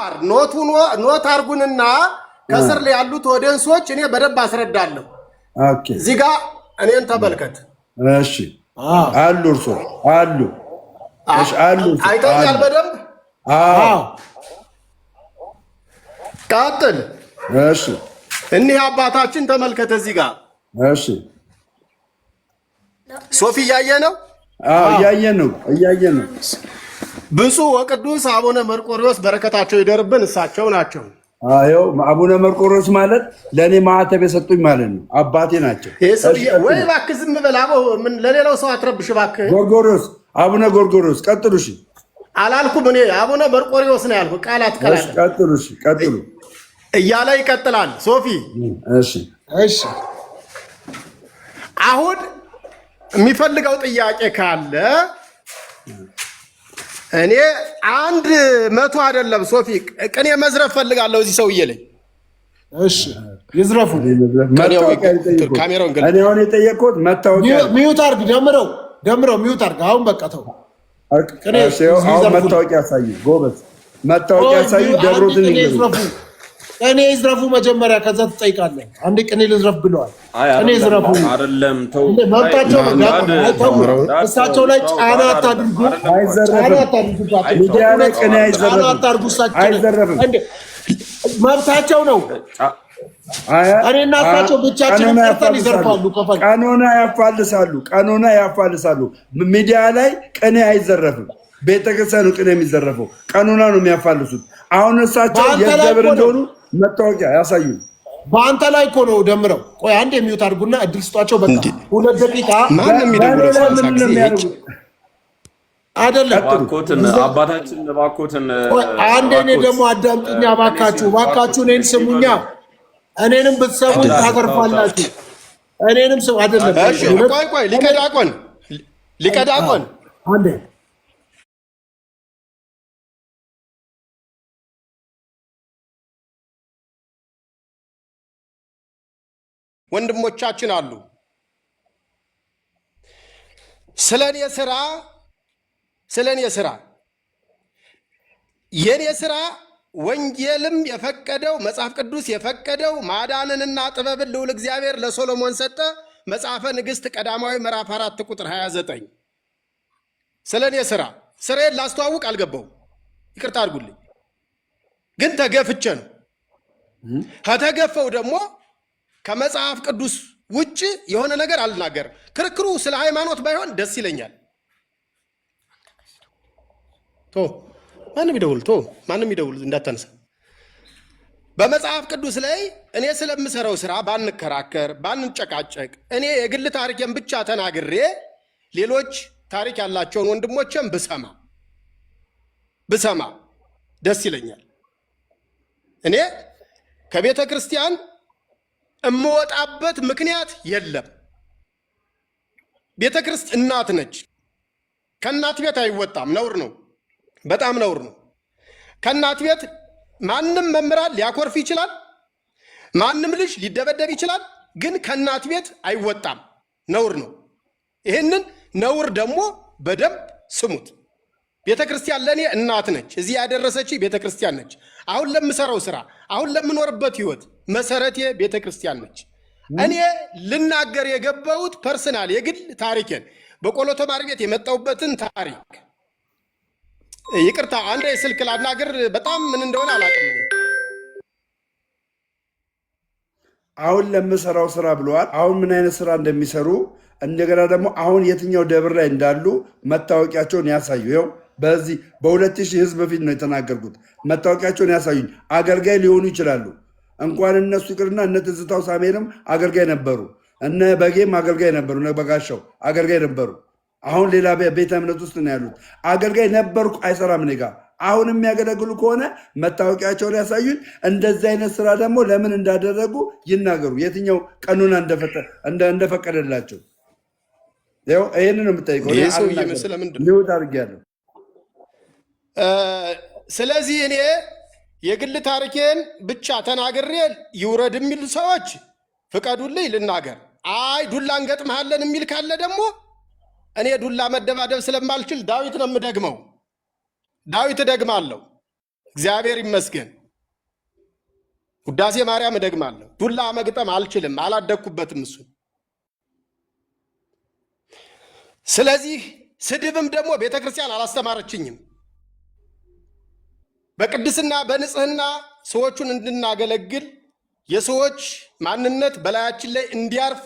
እንማር። ኖት አርጉንና ከስር ላይ ያሉት ኦዲየንሶች እኔ በደንብ አስረዳለሁ። ኦኬ እዚህ ጋር እኔን ተመልከት። እሺ አሉ እርሶ አሉ። እሺ አሉ አይተኛል በደንብ። ቀጥል። እሺ እኒህ አባታችን ተመልከተ እዚህ ጋር። እሺ ሶፊ እያየ ነው። እያየ ነው። ብፁዕ ወቅዱስ አቡነ መርቆሬዎስ በረከታቸው ይደርብን። እሳቸው ናቸው። አዎ አቡነ መርቆሬዎስ ማለት ለኔ ማዕተብ የሰጡኝ ማለት ነው። አባቴ ናቸው። ወይ እባክህ ዝም በል አቦ። ምን ለሌላው ሰው አትረብሽ እባክህ። ጎርጎርዮስ አቡነ ጎርጎርዮስ ቀጥሉ። እሺ አላልኩም እኔ አቡነ መርቆሬዎስ ነው ያልኩህ። ቃላት ቀጥሉ። እሺ ቀጥሉ እያለ ይቀጥላል። ሶፊ እሺ አሁን የሚፈልገው ጥያቄ ካለ እኔ 100 አይደለም ሶፊ ቅኔ መዝረፍ ፈልጋለሁ እዚህ ሰውዬ ላይ። እሺ ይዝረፉ። ካሜራውን እኔ አሁን የጠየቅኩት መታወቂያ ሚዩት አድርግ። ደምረው ሚዩት አድርግ። አሁን በቃ ተው። አሁን መታወቂያ ያሳዩ። ጎበዝ መታወቂያ ያሳዩ። ደብሮትን ይዝረፉ። ቅኔ ይዝረፉ መጀመሪያ፣ ከዛ ትጠይቃለህ። አንድ ቅኔ ልዝረፍ ብለዋል። ቅኔ ይዝረፉ አይደለም ተው፣ መብታቸው ነው። እሳቸው ላይ ጫና አታድርጉ። ሚዲያ ላይ ቅኔ አይዘረፍም። መብታቸው ነው። እኔና እሳቸው ብቻችንን ጠርተን ይዘርፋሉ። ቀኖና ያፋልሳሉ። ሚዲያ ላይ ቅኔ አይዘረፍም። ቤተክርስቲያኑ ቅኔ የሚዘረፈው ቀኖና ነው የሚያፋልሱት። አሁን እሳቸው የደብር እንደሆኑ መታወቂያ ያሳዩ። በአንተ ላይ እኮ ነው ደምረው። ቆይ አንድ የሚዩት አድርጉና እድል ስጧቸው። በቃ 2 ደቂቃ ማንም አይደለም። ባኮትን አባታችን ባኮትን አንዴ እኔ ደግሞ አዳምጡኛ ባካችሁ እኔን ስሙኛ። እኔንም ብትሰሙኝ ታተርፋላችሁ። እኔንም ስሙ አይደለም። እሺ ቆይ ሊቀዳቆን አንዴ ወንድሞቻችን አሉ። ስለኔ የኔ ስራ ወንጌልም የፈቀደው መጽሐፍ ቅዱስ የፈቀደው ማዳንንና ጥበብን ልዑል እግዚአብሔር ለሶሎሞን ሰጠ። መጽሐፈ ንግሥት ቀዳማዊ ምዕራፍ 4 ቁጥር 29። ስለኔ ስራዬን ላስተዋውቅ አልገባው። ይቅርታ አድርጉልኝ፣ ግን ተገፍቼ ነው። ከተገፈው ደግሞ ከመጽሐፍ ቅዱስ ውጭ የሆነ ነገር አልናገርም። ክርክሩ ስለ ሃይማኖት ባይሆን ደስ ይለኛል። ማንም ይደውል እንዳታነሳ። በመጽሐፍ ቅዱስ ላይ እኔ ስለምሰራው ስራ ባንከራከር ባንጨቃጨቅ፣ እኔ የግል ታሪኬን ብቻ ተናግሬ ሌሎች ታሪክ ያላቸውን ወንድሞቼን ብሰማ ደስ ይለኛል። እኔ ከቤተ ክርስቲያን እምወጣበት ምክንያት የለም። ቤተ ክርስቲያን እናት ነች። ከእናት ቤት አይወጣም። ነውር ነው፣ በጣም ነውር ነው። ከእናት ቤት ማንም መምህራን ሊያኮርፍ ይችላል፣ ማንም ልጅ ሊደበደብ ይችላል፣ ግን ከእናት ቤት አይወጣም። ነውር ነው። ይህንን ነውር ደግሞ በደንብ ስሙት። ቤተ ክርስቲያን ለእኔ እናት ነች። እዚህ ያደረሰች ቤተ ክርስቲያን ነች። አሁን ለምሰራው ስራ፣ አሁን ለምኖርበት ህይወት መሰረቴ ቤተ ክርስቲያን ነች። እኔ ልናገር የገባሁት ፐርሰናል የግል ታሪኬን በቆሎ ተማሪ ቤት የመጣሁበትን ታሪክ። ይቅርታ አንዴ ስልክ ላናገር፣ በጣም ምን እንደሆነ አላውቅም። አሁን ለምሰራው ስራ ብለዋል። አሁን ምን አይነት ስራ እንደሚሰሩ እንደገና ደግሞ አሁን የትኛው ደብር ላይ እንዳሉ መታወቂያቸውን ያሳዩ። ይኸው በዚህ በ2000 ህዝብ በፊት ነው የተናገርኩት። መታወቂያቸውን ያሳዩኝ። አገልጋይ ሊሆኑ ይችላሉ። እንኳን እነሱ ይቅርና እነ ትዝታው ሳሜርም አገልጋይ ነበሩ። እነ በጌም አገልጋይ ነበሩ። እነ በጋሻው አገልጋይ ነበሩ። አሁን ሌላ ቤተ እምነት ውስጥ ነው ያሉት። አገልጋይ ነበርኩ አይሰራም እኔ ጋር። አሁን የሚያገለግሉ ከሆነ መታወቂያቸውን ያሳዩን። እንደዚህ አይነት ስራ ደግሞ ለምን እንዳደረጉ ይናገሩ። የትኛው ቀኑና እንደፈቀደላቸው ይህን ነው የምጠይቀው። ሊውት አድርጌያለሁ። ስለዚህ እኔ የግል ታሪኬን ብቻ ተናግሬ ይውረድ የሚሉ ሰዎች ፍቀዱልኝ ልናገር። አይ ዱላ እንገጥመሃለን የሚል ካለ ደግሞ እኔ ዱላ መደባደብ ስለማልችል ዳዊት ነው የምደግመው። ዳዊት እደግማለሁ። እግዚአብሔር ይመስገን። ውዳሴ ማርያም እደግማለሁ። ዱላ መግጠም አልችልም፣ አላደግኩበትም እሱ። ስለዚህ ስድብም ደግሞ ቤተክርስቲያን አላስተማረችኝም። በቅድስና በንጽህና ሰዎቹን እንድናገለግል የሰዎች ማንነት በላያችን ላይ እንዲያርፍ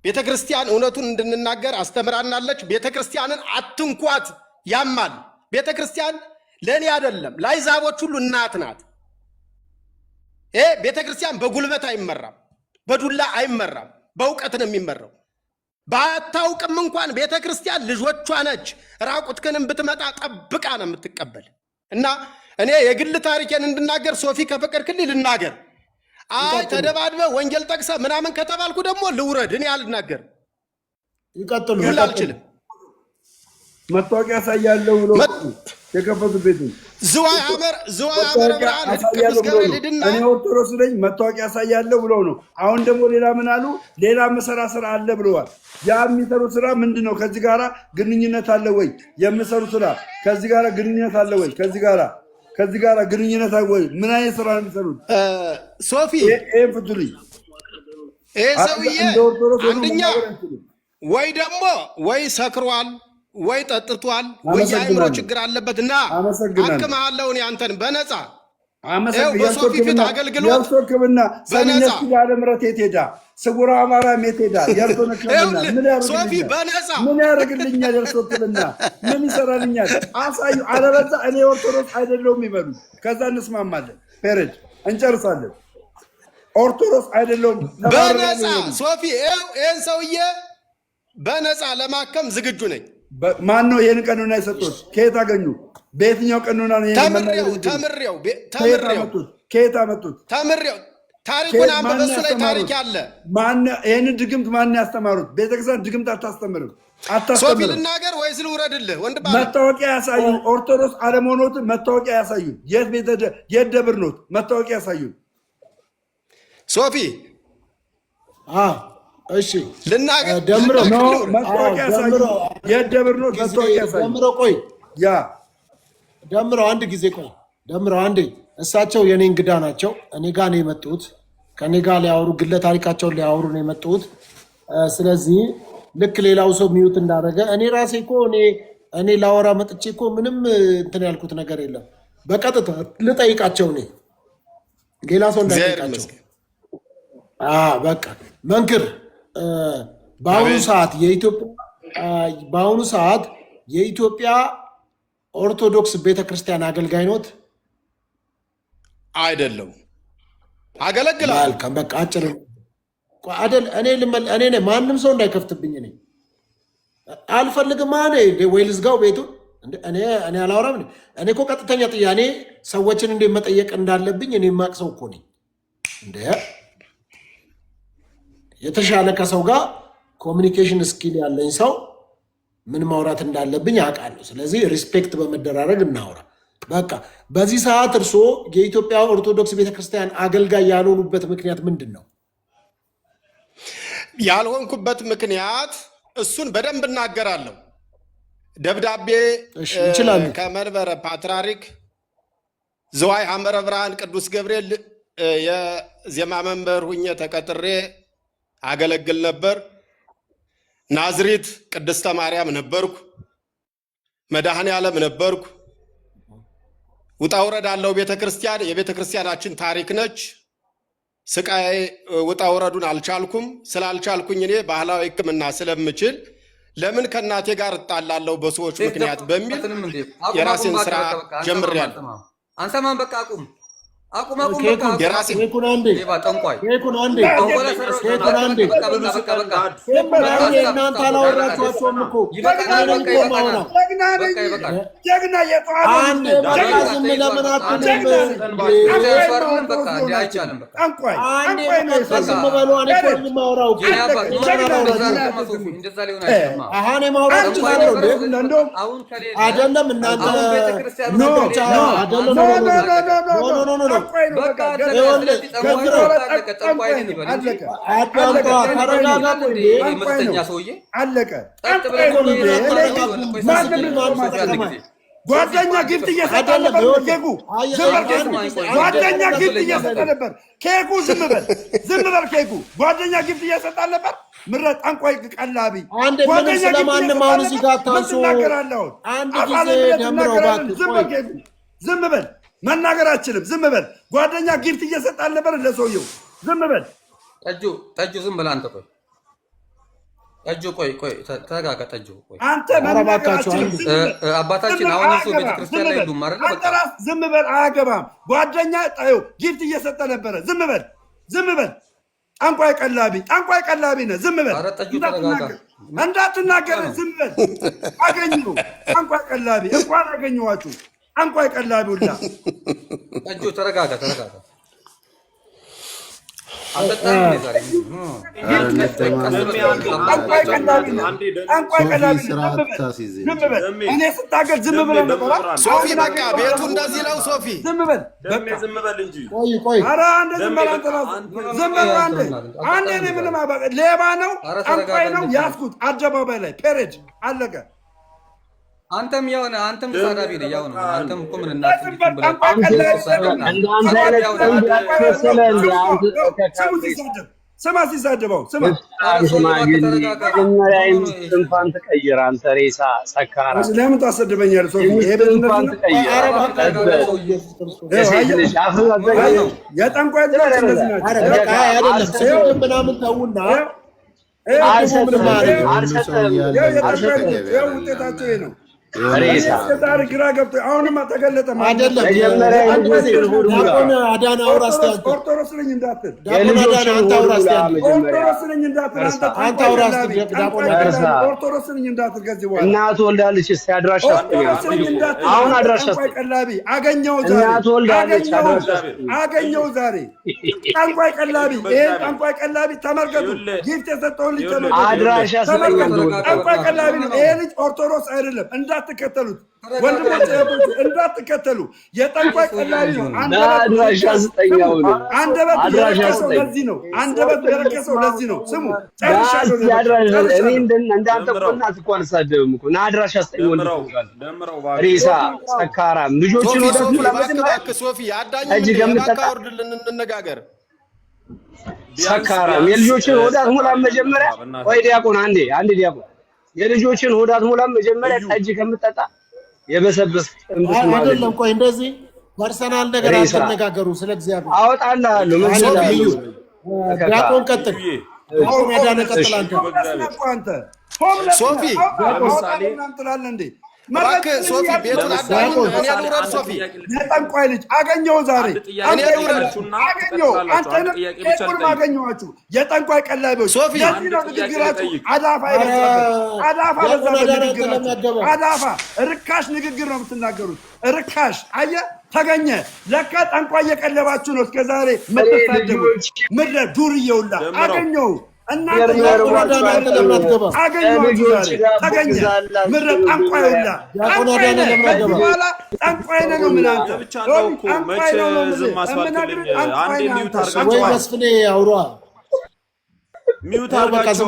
ቤተክርስቲያን እውነቱን እንድንናገር አስተምራናለች። ቤተክርስቲያንን አትንኳት፣ ያማል። ቤተክርስቲያን ለእኔ አይደለም ለአሕዛቦች ሁሉ እናት ናት። ቤተክርስቲያን በጉልበት አይመራም፣ በዱላ አይመራም፣ በእውቀት ነው የሚመራው። ባታውቅም እንኳን ቤተክርስቲያን ልጆቿ ነች። ራቁትህንም ብትመጣ ጠብቃ ነው የምትቀበል። እና እኔ የግል ታሪኬን እንድናገር ሶፊ ከፈቀድክልኝ ልናገር። አይ ተደባድበ ወንጌል ጠቅሰ ምናምን ከተባልኩ ደግሞ ልውረድ። እኔ አልናገር፣ ይቀጥሉ። አልችልም። መታወቂያ ያሳያለሁ ብሎ የከፈቱ ቤቱ ዝዋይ ሐመረ ብርሃን ቅዱስ ገብርኤል ሄድና እኔ ኦርቶዶክስ ነኝ መታወቂያ ያሳያለሁ ብለው ነው። አሁን ደግሞ ሌላ ምን አሉ? ሌላ መሰራ ስራ አለ ብለዋል። ያ የሚሰሩ ስራ ምንድን ነው? ከዚህ ጋራ ግንኙነት አለ ወይ? የምሰሩ ስራ ከዚህ ጋራ ግንኙነት አለ ወይ? ከዚህ ጋራ ግንኙነት አለ ወይ? ምን አይነት ስራ ነው የሚሰሩት? ሶፊ ፍቱልኝ። ሰውዬ አንደኛ ወይ ደግሞ ወይ ሰክሯል ወይ ጠጥቷል ወይ የአእምሮ ችግር አለበት እና አክምሃለሁ እኔ አንተን በነፃ በሶፊ ፊት አገልግሎት ያስወክብና ሰሚነት ኪዳነ ምሕረት የት ሄዳ? ስውራ አማራም የት ሄዳ? የእርሶን ሕክምና ሶፊ በነፃ ምን ያደርግልኛል? የእርሶ ሕክምና ምን ይሰራልኛል? አሳዩ። አለበዛ እኔ ኦርቶዶክስ አይደለሁም ይበሉ። ከዛ እንስማማለን። ፔሬድ እንጨርሳለን። ኦርቶዶክስ አይደለሁም በነፃ ሶፊ ይህን ሰውዬ በነፃ ለማከም ዝግጁ ነኝ። ማን ነው ይህን ቀኑና የሰጡት? ከየት አገኙ? በየትኛው ቀኑና ነው? ተምሬው ከየት አመጡት? ተምሬው ታሪኩን አንበበሱ ላይ ታሪክ አለ። ይህንን ድግምት ማን ያስተማሩት? ቤተክርስቲያን ድግምት አታስተምርም። ሶፊ ልናገር ወይስ ልውረድልህ? ወንድ መታወቂያ ያሳዩ። ኦርቶዶክስ አለመሆኖትን መታወቂያ ያሳዩ። የት ደብር ኖት? መታወቂያ ያሳዩ። ሶፊ እሺ ልናገር ደምሮ መታወቂያ ያሳዩ። የት ደብር ኖት? መታወቂያ ያሳዩ። ደምሮ ቆይ ያ ደምሮ አንድ ጊዜ ቆይ ደምሮ አንዴ። እሳቸው የኔ እንግዳ ናቸው። እኔ ጋር ነው የመጡት። ከኔ ጋር ሊያወሩ ግለ ታሪካቸውን ሊያወሩ ነው የመጡት። ስለዚህ ልክ ሌላው ሰው ሚዩት እንዳደረገ እኔ ራሴ እኮ እኔ ላወራ መጥቼ እኮ ምንም እንትን ያልኩት ነገር የለም። በቀጥታ ልጠይቃቸው እኔ ሌላ ሰው እንዳይጠይቃቸው። በቃ መንክር በአሁኑ ሰዓት የኢትዮጵያ ኦርቶዶክስ ቤተክርስቲያን አገልጋይ ኖት? አይደለም። አገለግላለሁ። በቃ አጭር አይደል? እኔ ማንም ሰው እንዳይከፍትብኝ እኔ አልፈልግም። ወይ ልዝጋው ቤቱን? እኔ አላወራም። እኔ እኮ ቀጥተኛ ጥያኔ ሰዎችን እንዴት መጠየቅ እንዳለብኝ እኔ የማቅ ሰው እኮ ነኝ። የተሻለ ከሰው ጋር ኮሚኒኬሽን ስኪል ያለኝ ሰው ምን ማውራት እንዳለብኝ አውቃለሁ። ስለዚህ ሪስፔክት በመደራረግ እናውራ። በቃ በዚህ ሰዓት እርስዎ የኢትዮጵያ ኦርቶዶክስ ቤተክርስቲያን አገልጋይ ያልሆኑበት ምክንያት ምንድን ነው? ያልሆንኩበት ምክንያት እሱን በደንብ እናገራለሁ። ደብዳቤ ከመንበረ ፓትርያርክ ዝዋይ ሐመረ ብርሃን ቅዱስ ገብርኤል የዜማ መንበር ሁኜ ተቀጥሬ አገለግል ነበር። ናዝሬት ቅድስተ ማርያም ነበርኩ። መድኃኔ ዓለም ነበርኩ። ውጣ ውረድ አለው ቤተክርስቲያን። የቤተክርስቲያናችን ታሪክ ነች። ስቃይ ውጣ ውረዱን አልቻልኩም። ስላልቻልኩኝ እኔ ባህላዊ ሕክምና ስለምችል ለምን ከእናቴ ጋር እጣላለሁ በሰዎች ምክንያት በሚል የራሴን ስራ ጀምሬያለሁ። አንሰማን። በቃ አቁም። ጓደኛ ጊፍት እየሰጠ ነበር ኬኩ ዝም በል ኬኩ ጓደኛ ጊፍት እየሰጠ ነበር ኬኩ ዝም በል ኬኩ ጓደኛ ጊፍት እየሰጠ ነበር ምረጥ ጠንቋይ ቀላቢ ጓደኛ ስለማንም አሁን እዚህ ጋር ታንሱ አንድ ጊዜ ደምረው እባክህ ዝም በል መናገር አችልም ዝም በል ጓደኛ ጊፍት እየሰጠ ነበር ለሰውየው ዝም በል ጠጁ ዝም በል አንተ ጠጁ ቆይ ተረጋጋ ጠጁ ቆይ አንተ መናገራችሁ አባታችን አሁን እሱ ቤተክርስቲያን ላይ ዱም አይደል በቃ ዝም በል አያገባም ጓደኛ ጊፍት እየሰጠ ነበር ዝም በል ጠንቋይ ቀላቢ ነህ ዝም በል እንዳትናገር ዝም በል አገኘው ጠንቋይ ቀላቢ እንኳን አገኘዋችሁ ጠንቋይ ቀላቢ ሁላ ጠጁ ተረጋጋ እኔ ስታገል ዝም ብለህ ነበር ሶፊ በቃ ቤቱ እንደዚህ ነው ሶፊ ዝም በል እንጂ ኧረ አንተ ዝም በል አንተ ዝም በል አንተ እኔ ምንም ሌባ ነው ጠንቋይ ነው ያዝኩት አደባባይ ላይ ፔሬድ አለቀ አንተም ተሳዳቢ ነህ ያው ነው አንተም እኮ ምን እናት ስማ ሲሳደበው ስንፋን ትቀይር አንተ ሬሳ ሰካራ ለምን ታሰድበኛለህ ሶፊ የጠንቋይ ምናምን ተውና ውጤታቸው ነው ግራ ገብቶ አሁንማ ተገለጠ አዳነ አውራ ኦርቶዶክስ ነኝ እንዳትል ኦርቶዶክስ ነኝ እንዳትል ከዚህ በኋላ እናቱ ወልዳለች እስኪ አድራሻ አሁን አድራሻ ቀላቢ አገኘው ዛሬ ጠንቋይ ቀላቢ ይሄን ጠንቋይ ቀላቢ ተመልከቱ ጊፍት የሰጠውን ልጅ ተመልከቱ ጠንቋይ ቀላቢ ነው ይሄ ልጅ ኦርቶዶክስ አይደለም እንዳትከተሉት ወንድሞች እንዳትከተሉ የጠንቋይ ቀላቢ ነው አንደበት የረከሰው ለዚህ ነው ስሙ እኔ እንዳንተ እኮ እናት እኮ አልሳደብም እኮ ና አድራሻ ስጠኝ ወንድም ሬሳ ሰካራም ልጆችን ወደ ሶፊ አዳኝ ወርድልን እንነጋገር ሰካራም የልጆችን ወዳት ሙላ መጀመሪያ ወይ ዲያቆን አንዴ ዲያቆን የልጆችን ሆዳት ሙላም መጀመሪያ ጠጅ ከምትጠጣ የበሰበስ አይደለም ቆይ እንደዚህ ፐርሰናል ነገር አትነጋገሩ ስለ እግዚአብሔር አወጣልሃለሁ ምን ስለልዩ ዲያቆን ቀጥል አሁን አዳነ ቀጥል አንተ ሶፊ እባክህ ሶፊ ቤቱን አዳኝ እኔ ልውረድ ሶፊ የጠንቋይ ልጅ አገኘው ዛሬ አገኘኋችሁ የጠንቋይ ቀላቢዎች የዚህ ነው ንግግራችሁ አዳፋ ርካሽ ንግግር ነው የምትናገሩት ርካሽ አየህ ተገኘ ለካ ጠንቋይ እየቀለባችሁ ነው እስከዛሬ የምትሳደቡ ምድረ ዱርዬውላ አገኘው እናንተ ተገኘ ምረጥ ጠንቋይውላ ጠንቋይ ነው ምን አንተ ወይ መስፍኔ አውሯ ሚውት አርጋቸው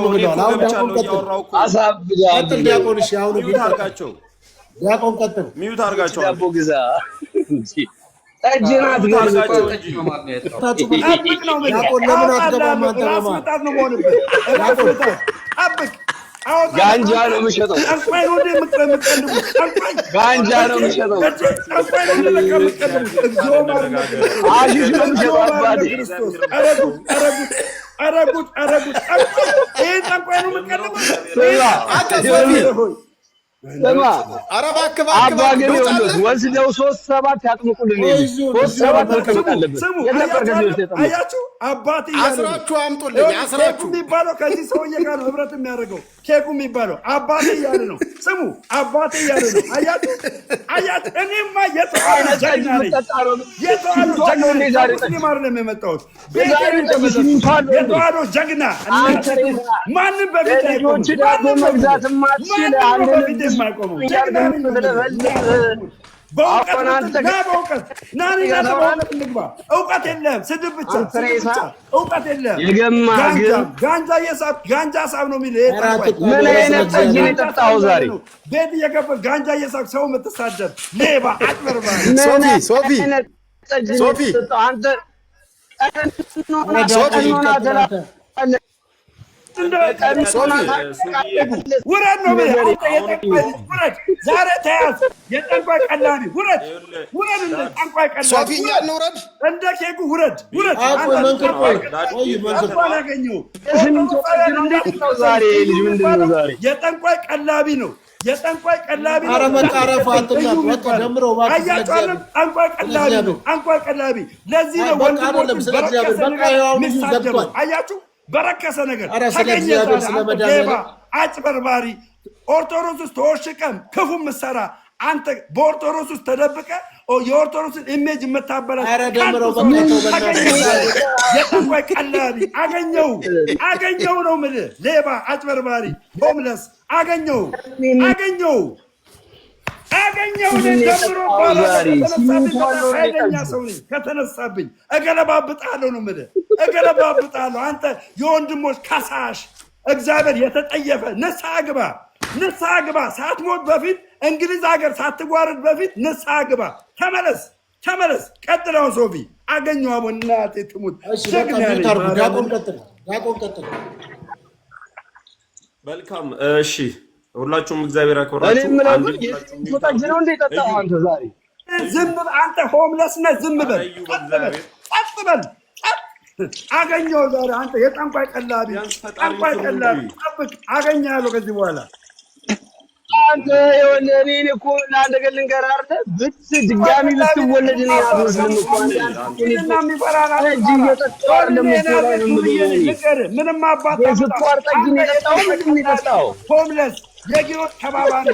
ዲያቆን እሺ አሁን ዲያቆን ቀጥል ሚውት አርጋቸው ዳቦ ግዛ ጠጅናት ጋንጃ ነው የምሸጠው ጋንጃ ነው የምሸጠው አሽሽ ነው የምሸጠው አባቴ አረጉት ይሄ ጠንቋይ ነው የምትቀልበው ስማ አባ ግን ወስደው 3-7 ያጥምቁልን አያችሁ አባቴ አስራችሁ አምጡልኝ አስራችሁ የሚባለው ከዚህ ሰውዬ ጋር ነው ህብረት የሚያደርገው ኬኩ የሚባለው አባቴ እያለ ነው ስሙ አባቴ እያለ ነው አያችሁ እኔማ የተዋለ ጀግና ነኝ የመጣሁት የተዋለ ጀግና ማንም በፊት መግዛት ማትችል አንድ የማይቆመው በእውቀት ንግባ። እውቀት የለህም፣ ስድብ ብቻ እውቀት የለህም። ጋንጃ ሳብ ነው የሚልህ። ምን አይነት ጠጅ ነው የጠጣኸው ዛሬ? ቤት እየከፈል ጋንጃ እየሳብ ሰው የምትሳደብ ሌባ አጭበርባሪ። ውረድ ነው ውረድ። ዛሬ ተያዝ። የጠንቋይ ቀላቢ ውረድ፣ ውረድ። ጠንቋይ ቀላቢ እንደ ኬኩ ውረድ፣ ውረድ። የጠንቋይ ቀላቢ ነው። የጠንቋይ ቀላቢ ነው። ጠንቋይ ቀላቢ ነው። ጠንቋይ ቀላቢ ለዚህ ነው ወንድሞች ሚሳደበው። አያችሁ በረከሰ ነገር ተገኘ። ሌባ አጭበርባሪ፣ ኦርቶዶክስ ውስጥ ተወሽቀም ክፉ ምሰራ አንተ በኦርቶዶክስ ውስጥ ተደብቀ የኦርቶዶክስን ኢሜጅ የምታበላሽ የጠንቋይ ቀላቢ አገኘው ነው የምልህ። ሌባ አጭበርባሪ ሆምለስ አገኘው ኃይለኛ ሰው ነኝ። ከተነሳብኝ እገለባብጣለሁ ነው የምልህ፣ እገለባብጣለሁ። አንተ የወንድሞች ከሳሽ እግዚአብሔር የተጠየፈ ንስሐ ግባ። ሳትሞት በፊት እንግሊዝ ሀገር ሳትጓረድ በፊት ንስሐ ግባ። ተመለስ። ቀጥለውን ሶፊ አገኘው። አቦ እናቴ ትሙት። መልካም እሺ። ሁላችሁም እግዚአብሔር ያክብራችሁ። ዝም በል አንተ ሆምለስ ነህ። ዝም በል ጸጥ በል። አገኘው ዛሬ አንተ የጠንቋይ ቀላቢ ጠብቅ። አገኘሃለሁ ከዚህ በኋላ አንተ የሆነ እኔን እኮ ለአንድ ነገር ልንገርህ አይደል? ድጋሚ ብትወለድ እኔ አልወስድም እኮ ምንም አባት የስኳር ጠጅ ነው የጠጣኸው? ሆምለስ የጌዎች ተባባሪ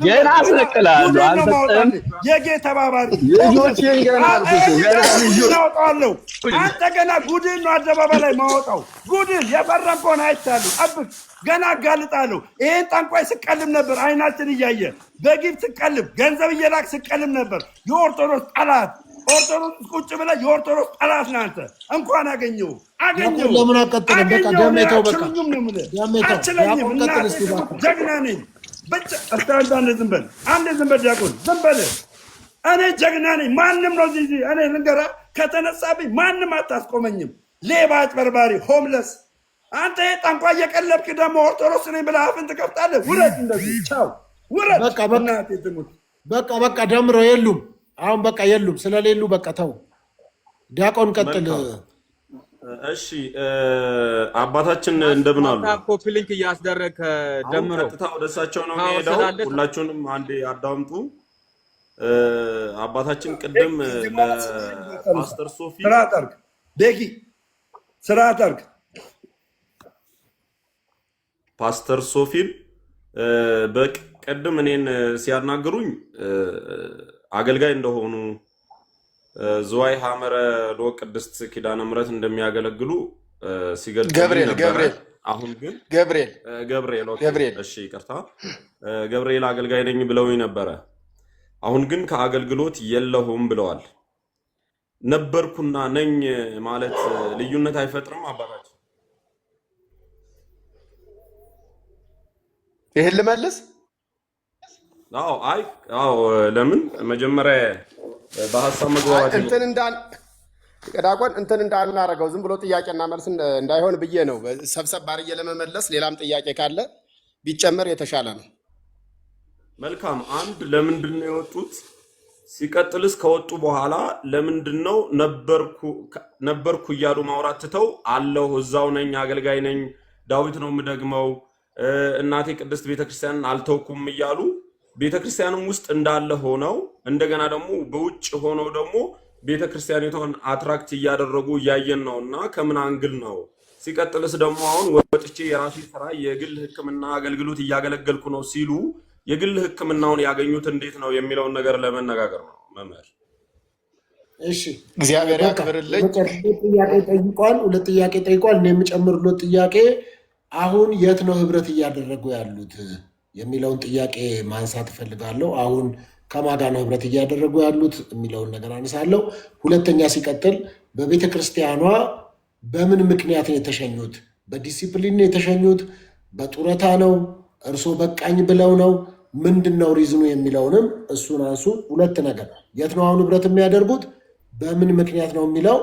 ገና አስነቅልሃለሁ። አልሰጠህም። የጌ ተባባሪ ልጆችን ገና አውጣለሁ። አንተ ገና ጉድን ነው አደባባይ ላይ ማወጣው። ጉድን የፈረምከውን አይቻለሁ። ጠብቅ፣ ገና አጋልጣለሁ። ይሄን ጠንቋይ ስቀልም ነበር፣ አይናችን እያየ በጊብ ስቀልም፣ ገንዘብ እየላክ ስቀልም ነበር። የኦርቶዶክስ ጠላት ኦርቶዶክስ ቁጭ ብለህ የኦርቶዶክስ ጠላት ነህ አንተ። እንኳን አገኘው። ለምን አቀጥልም? በቃ ደሜተው በቃ አችለኝም። ጀግና ነኝ። ዝም በል ዲያቆን፣ ዝም በል። እኔ ጀግና ነኝ። ማንም ነው እዚህ እኔ ልንገርህ፣ ከተነሳብኝ ማንም አታስቆመኝም። ሌባ አጭበርባሪ ሆምለስ አንተ ጠንቋይ እየቀለብክ ደግሞ ኦርቶዶክስ ነኝ ብለህ አፍን ትከፍታለህ። ውረድ፣ እንደዚህ ቻው፣ ውረድ። በቃ ደምረው የሉም አሁን በቃ የሉም። ስለሌሉ በቃ ተው። ዲያቆን ቀጥል። እሺ አባታችን እንደምን አሉ? ኮፒ ሊንክ እያስደረገ ደምረው ቀጥታ ወደ እሳቸው ነው የሚሄደው። ሁላችሁንም አንዴ አዳምጡ። አባታችን ቅድም ለፓስተር ሶፊ ስርዓት አድርግ ፓስተር ሶፊን በቅድም እኔን ሲያናግሩኝ አገልጋይ እንደሆኑ ዝዋይ ሐመረ ሎ ቅድስት ኪዳነ ምሕረት እንደሚያገለግሉ ሲገልጹ ነበር። አሁን ግን ገብርኤል እሺ ይቅርታ ገብርኤል አገልጋይ ነኝ ብለውኝ ነበረ። አሁን ግን ከአገልግሎት የለሁም ብለዋል። ነበርኩና ነኝ ማለት ልዩነት አይፈጥርም? አባታችን ይሄን ልመልስ? አዎ ለምን መጀመሪያ በሐሳብ መግባባት እንትን እንዳናረገው ዝም ብሎ ጥያቄና መልስ እንዳይሆን ብዬ ነው ሰብሰብ ባርዬ ለመመለስ። ሌላም ጥያቄ ካለ ቢጨመር የተሻለ ነው። መልካም። አንድ ለምንድን ነው የወጡት? ሲቀጥልስ ከወጡ በኋላ ለምንድን ነው ነበርኩ እያሉ ማውራት ትተው አለሁ እዛው ነኝ አገልጋይ ነኝ ዳዊት ነው የምደግመው እናቴ ቅድስት ቤተክርስቲያንን አልተውኩም እያሉ ቤተክርስቲያንም ውስጥ እንዳለ ሆነው እንደገና ደግሞ በውጭ ሆነው ደግሞ ቤተክርስቲያኒቷን አትራክት እያደረጉ እያየን ነውና ከምን አንግል ነው? ሲቀጥልስ ደግሞ አሁን ወጥቼ የራሴ ስራ የግል ሕክምና አገልግሎት እያገለገልኩ ነው ሲሉ የግል ሕክምናውን ያገኙት እንዴት ነው የሚለውን ነገር ለመነጋገር ነው። መምህር እሺ፣ እግዚአብሔር ያክብርልኝ። ሁለት ጥያቄ ጠይቋል። እኔ የምጨምርለት ጥያቄ አሁን የት ነው ህብረት እያደረጉ ያሉት የሚለውን ጥያቄ ማንሳት እፈልጋለሁ። አሁን ከማዳን ህብረት እያደረጉ ያሉት የሚለውን ነገር አነሳለሁ። ሁለተኛ ሲቀጥል በቤተ ክርስቲያኗ በምን ምክንያት ነው የተሸኙት? በዲሲፕሊን ነው የተሸኙት? በጡረታ ነው? እርሶ በቃኝ ብለው ነው? ምንድን ነው ሪዝኑ የሚለውንም እሱን አንሱ። ሁለት ነገር የት ነው አሁን ህብረት የሚያደርጉት? በምን ምክንያት ነው የሚለው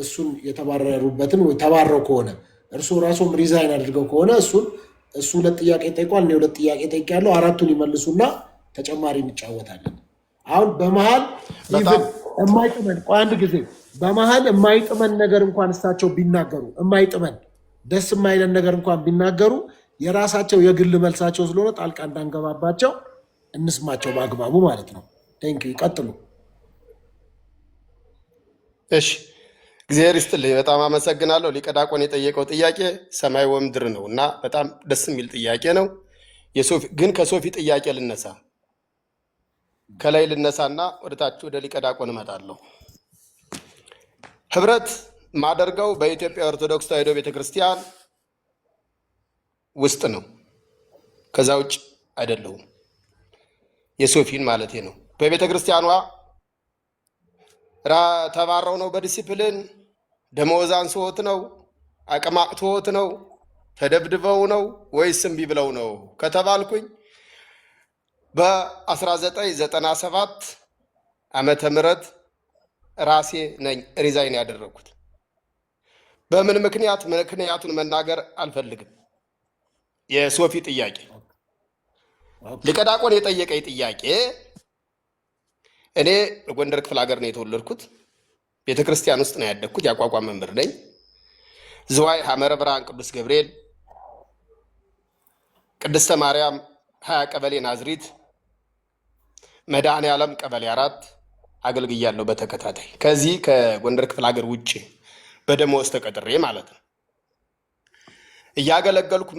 እሱን የተባረሩበትን ወይ ተባረው ከሆነ እርሱ ራሱም ሪዛይን አድርገው ከሆነ እሱ ሁለት ጥያቄ ጠይቋል። እኔ ሁለት ጥያቄ ጠይቄያለሁ። አራቱን ይመልሱና ተጨማሪ እንጫወታለን። አሁን በመሀል የማይጥመን አንድ ጊዜ በመሀል የማይጥመን ነገር እንኳን እሳቸው ቢናገሩ የማይጥመን ደስ የማይለን ነገር እንኳን ቢናገሩ የራሳቸው የግል መልሳቸው ስለሆነ ጣልቃ እንዳንገባባቸው እንስማቸው በአግባቡ ማለት ነው። ቴንኪው ይቀጥሉ። እሺ እግዚአብሔር ይስጥልኝ። በጣም አመሰግናለሁ። ሊቀ ዲያቆን የጠየቀው ጥያቄ ሰማይ ወምድር ነው እና በጣም ደስ የሚል ጥያቄ ነው። ግን ከሶፊ ጥያቄ ልነሳ፣ ከላይ ልነሳና ወደታች ወደ ሊቀ ዲያቆን እመጣለሁ። ህብረት ማደርገው በኢትዮጵያ ኦርቶዶክስ ተዋሕዶ ቤተክርስቲያን ውስጥ ነው። ከዛ ውጭ አይደለሁም። የሶፊን ማለቴ ነው። በቤተክርስቲያኗ ተባረው ነው? በዲሲፕሊን ደመወዝ አንሶት ነው? አቅም አቅቶት ነው? ተደብድበው ነው ወይስ እምቢ ብለው ነው ከተባልኩኝ በ1997 ዓመተ ምህረት ራሴ ነኝ ሪዛይን ያደረኩት። በምን ምክንያት? ምክንያቱን መናገር አልፈልግም። የሶፊ ጥያቄ ሊቀ ዲያቆን የጠየቀኝ ጥያቄ እኔ በጎንደር ክፍለ ሀገር ነው የተወለድኩት። ቤተክርስቲያን ውስጥ ነው ያደግኩት። ያቋቋም መምህር ነኝ። ዝዋይ ሐመረ ብርሃን ቅዱስ ገብርኤል፣ ቅድስተ ማርያም 20 ቀበሌ ናዝሪት፣ መድኃኔ ዓለም ቀበሌ 4 አገልግያለሁ በተከታታይ። ከዚህ ከጎንደር ክፍለ ሀገር ውጭ በደመወዝ ተቀጥሬ ማለት ነው። እያገለገልኩ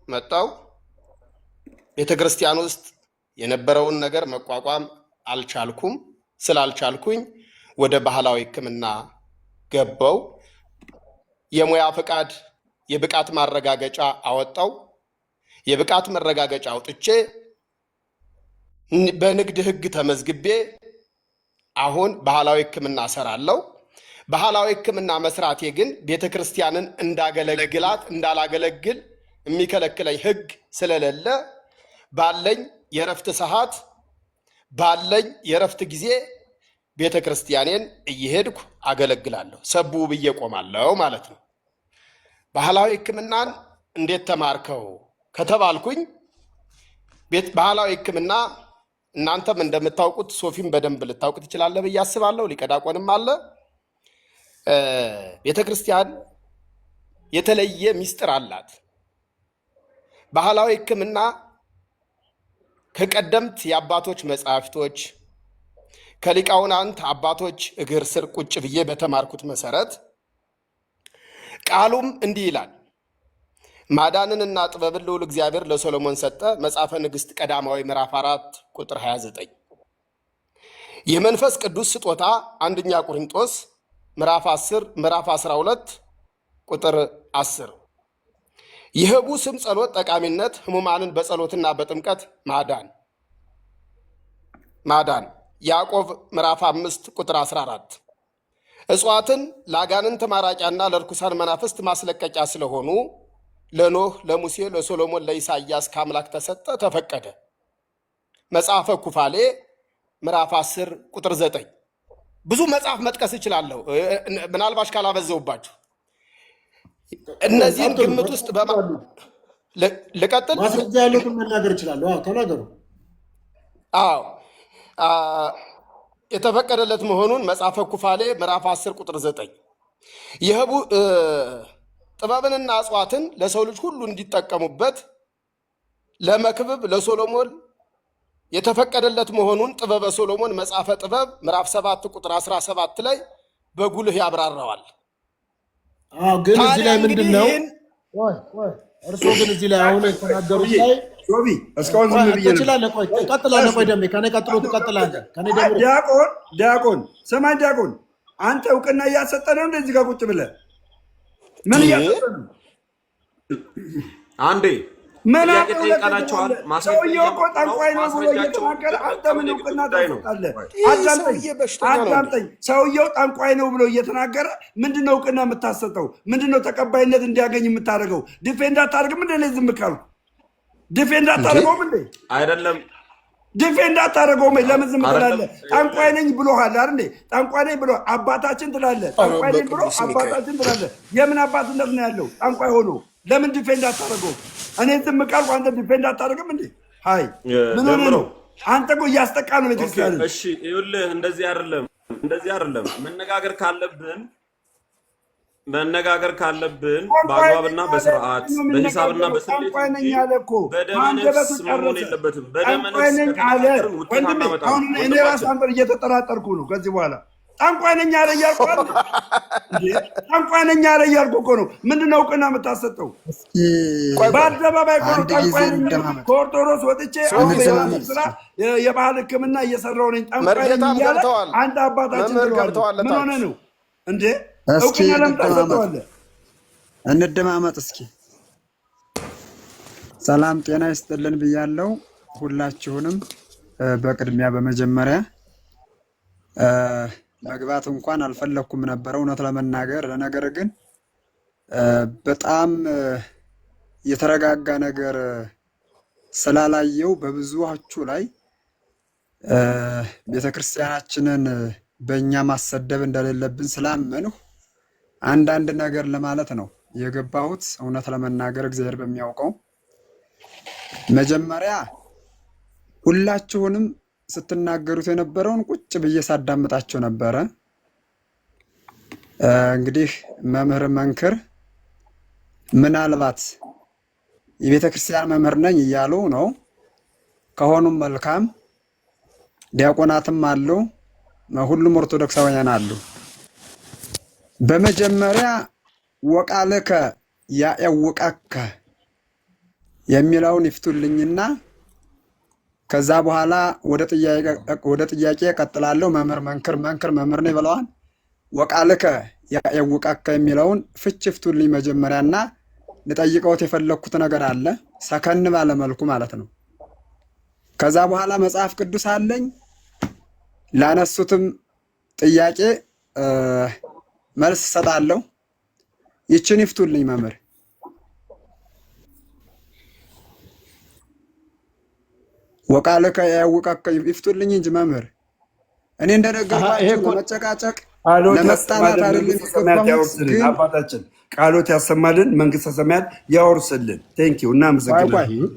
መጣው ቤተክርስቲያን ውስጥ የነበረውን ነገር መቋቋም አልቻልኩም። ስላልቻልኩኝ ወደ ባህላዊ ሕክምና ገባው። የሙያ ፈቃድ የብቃት ማረጋገጫ አወጣው። የብቃት ማረጋገጫ አውጥቼ በንግድ ሕግ ተመዝግቤ አሁን ባህላዊ ሕክምና እሰራለሁ። ባህላዊ ሕክምና መስራቴ ግን ቤተክርስቲያንን እንዳላገለግል የሚከለክለኝ ሕግ ስለሌለ ባለኝ የረፍት ሰዓት ባለኝ የረፍት ጊዜ ቤተክርስቲያኔን እየሄድኩ አገለግላለሁ። ሰቡ ብዬ ቆማለሁ ማለት ነው። ባህላዊ ሕክምናን እንዴት ተማርከው ከተባልኩኝ ባህላዊ ሕክምና እናንተም እንደምታውቁት ሶፊም በደንብ ልታውቅ ትችላለህ ብዬ አስባለሁ። ሊቀ ዲያቆንም አለ። ቤተክርስቲያን የተለየ ሚስጥር አላት። ባህላዊ ሕክምና ከቀደምት የአባቶች መጻሕፍቶች ከሊቃውናንት አባቶች እግር ስር ቁጭ ብዬ በተማርኩት መሰረት ቃሉም እንዲህ ይላል። ማዳንንና ጥበብን ልዑል እግዚአብሔር ለሶሎሞን ሰጠ። መጽሐፈ ንግሥት ቀዳማዊ ምዕራፍ 4 ቁጥር 29። የመንፈስ ቅዱስ ስጦታ አንደኛ ቆሮንቶስ ምዕራፍ 10 ምዕራፍ 12 ቁጥር 10። የህቡ ስም ጸሎት ጠቃሚነት ህሙማንን በጸሎትና በጥምቀት ማዳን ያዕቆብ ምዕራፍ 5 ቁጥር 14። እጽዋትን ለአጋንንት ማራቂያና ለርኩሳን መናፍስት ማስለቀቂያ ስለሆኑ ለኖህ፣ ለሙሴ፣ ለሶሎሞን፣ ለኢሳይያስ ከአምላክ ተሰጠ ተፈቀደ። መጽሐፈ ኩፋሌ ምዕራፍ 10 ቁጥር 9። ብዙ መጽሐፍ መጥቀስ እችላለሁ ምናልባሽ ካላበዘውባችሁ። እነዚህን ግምት ውስጥ ልቀጥል። ማስረጃ ያሉትን መናገር እችላለሁ። ተናገሩ። የተፈቀደለት መሆኑን መጽሐፈ ኩፋሌ ምዕራፍ 10 ቁጥር 9። የህቡ ጥበብንና እጽዋትን ለሰው ልጅ ሁሉ እንዲጠቀሙበት ለመክብብ ለሶሎሞን የተፈቀደለት መሆኑን ጥበበ ሶሎሞን መጽሐፈ ጥበብ ምዕራፍ 7 ቁጥር 17 ላይ በጉልህ ያብራራዋል። ግን እዚህ ላይ ምንድን ነው እርሶ ግን እዚህ ላይ አሁን የተናገሩት ላይ ሶቢ እስካሁን ዝም ብዬ ትችላለህ። ቆይ ቀጥላለህ። ቆይ ደሜ ከኔ ቀጥሎ ትቀጥላለህ። ከኔ ደግሞ ዲያቆን ሰማይ ዲያቆን አንተ እውቅና እያሰጠ ነው እንደዚህ ጋር ቁጭ ብለህ ምን እያሰጠ ነው? አንዴ ምን ጥያቄ አለው ጠይቀናቸዋል። ለተባለ ማስረጃ ሰውየው እኮ እየመጡ ነው። ጠንቋይ ነው ብሎ ማስረጃቸውን እየተናገረ አንተ ምን መቀበል እውቅና ጉዳይ ነው። ታሰጣለህ? ይህ አዳምጠኝ ሰውዬ በሽተኛ ነው እንዴ? አዳምጠኝ። ሰውየው ጠንቋይ ነው ብሎ እየተናገረ ምንድነው እውቅና የምታሰጠው? ምንድነው ተቀባይነት እንዲያገኝ የምታደርገው? ዲፌንድ አታደርግም እንደ ዝም ካልኩ ዲፌንድ አታደርገውም እንዴ? አይደለም ዲፌንድ አታደርገውም? ለምን ዝም አይደለም ትላለህ? ጠንቋይ ነኝ ብሎሃል አይደል? ጠንቋይ ነኝ ብሎ አባታችን ትላለህ። ጠንቋይ ነኝ ብሎ በቅዱስ ሚካኤል አባታችን ትላለህ። የምን አባትነት ነው ያለው? ጠንቋይ ሆኖ ለምን ዲፌንድ አታደርገውም? እኔ ዝም ካልኩ አንተ ዲፌንድ አታደርግም እንዴ? ሃይ ምን ሆነ ነው? አንተ እኮ እያስጠቃ ነው ቤተክርስቲያን። እሺ ይኸውልህ፣ እንደዚህ አይደለም መነጋገር ካለብን በአግባብና በስርዓት በሂሳብና በስሌት እንጂ በደመነፍስ መሆን የለበትም። በደመነፍስ ከተነጋገርን ውጤት አናመጣም። አሁን እኔ ራሱ አንተን እየተጠራጠርኩ ነው። ከዚህ በኋላ ጠንቋይ ነኝ አለ እያልኩ አይደል? ጠንቋይ ነኝ አለ እያልኩ እኮ ነው። ምንድን ነው እውቅና የምታሰጠው? በአደባባይ እኮ ነው ጠንቋይ ነኝ። ከኦርቶዶክስ ወጥቼ አሁን የባህል ስራ የባህል ሕክምና እየሰራሁ ነኝ። ጠንቋይ ነኝ እያለ አንተ አባታችን ትለዋለህ። ምን ሆነ ነው እንዴ? እውቅና ለምን ታሰጠዋለህ? እንደማመጥ እስኪ ሰላም ጤና ይስጥልን ብያለሁ ሁላችሁንም። በቅድሚያ በመጀመሪያ መግባት እንኳን አልፈለኩም ነበር እውነት ለመናገር። ነገር ግን በጣም የተረጋጋ ነገር ስላላየው በብዙዎቹ ላይ ቤተክርስቲያናችንን በእኛ ማሰደብ እንደሌለብን ስላመንሁ አንዳንድ ነገር ለማለት ነው የገባሁት። እውነት ለመናገር እግዚአብሔር በሚያውቀው መጀመሪያ ሁላችሁንም ስትናገሩት የነበረውን ቁጭ ብዬ ሳዳምጣቸው ነበረ። እንግዲህ መምህር መንክር ምናልባት የቤተ ክርስቲያን መምህር ነኝ እያሉ ነው። ከሆኑም መልካም ዲያቆናትም አሉ፣ ሁሉም ኦርቶዶክሳውያን አሉ። በመጀመሪያ ወቃልከ ያዕውቀከ የሚለውን ይፍቱልኝና ከዛ በኋላ ወደ ጥያቄ እቀጥላለሁ። መምህር መንክር መምህር ነው ብለዋል። ወቃልከ ያዕውቀከ የሚለውን ፍች ይፍቱልኝ መጀመሪያና ልጠይቀውት የፈለኩት ነገር አለ፣ ሰከን ባለ መልኩ ማለት ነው። ከዛ በኋላ መጽሐፍ ቅዱስ አለኝ ላነሱትም ጥያቄ መልስ ሰጣለሁ። ይችን ይፍቱልኝ መምህር። ወቃልከ ያዕውቀከ ይፍቱልኝ እንጂ መምህር። እኔ እንደነገርኳችሁ ለመጨቃጨቅ ለመጣላት አይደለም። አባታችን ቃሎት ያሰማልን፣ መንግስተ ሰማያት ያወርስልን። ቴንኪው እናመሰግናለን።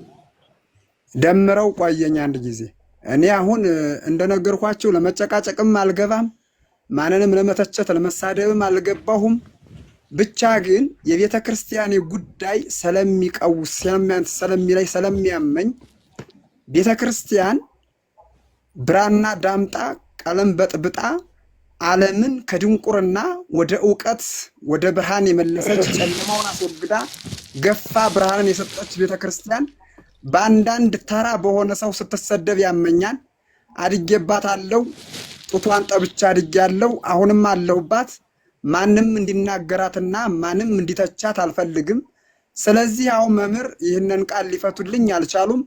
ደምረው ቆየኝ አንድ ጊዜ። እኔ አሁን እንደነገርኳችሁ ለመጨቃጨቅም አልገባም፣ ማንንም ለመተቸት ለመሳደብም አልገባሁም። ብቻ ግን የቤተ ክርስቲያኔ ጉዳይ ስለሚቀውስ ስለሚላይ ስለሚያመኝ ቤተ ክርስቲያን ብራና ዳምጣ ቀለም በጥብጣ ዓለምን ከድንቁርና ወደ ዕውቀት ወደ ብርሃን የመለሰች ጨለማውን አስወግዳ ገፋ ብርሃንን የሰጠች ቤተ ክርስቲያን በአንዳንድ ተራ በሆነ ሰው ስትሰደብ ያመኛል። አድጌባታለሁ፣ ጡቷን ጠብቻ አድጌያለሁ፣ አሁንም አለሁባት። ማንም እንዲናገራትና ማንም እንዲተቻት አልፈልግም። ስለዚህ አሁን መምህር ይህንን ቃል ሊፈቱልኝ አልቻሉም።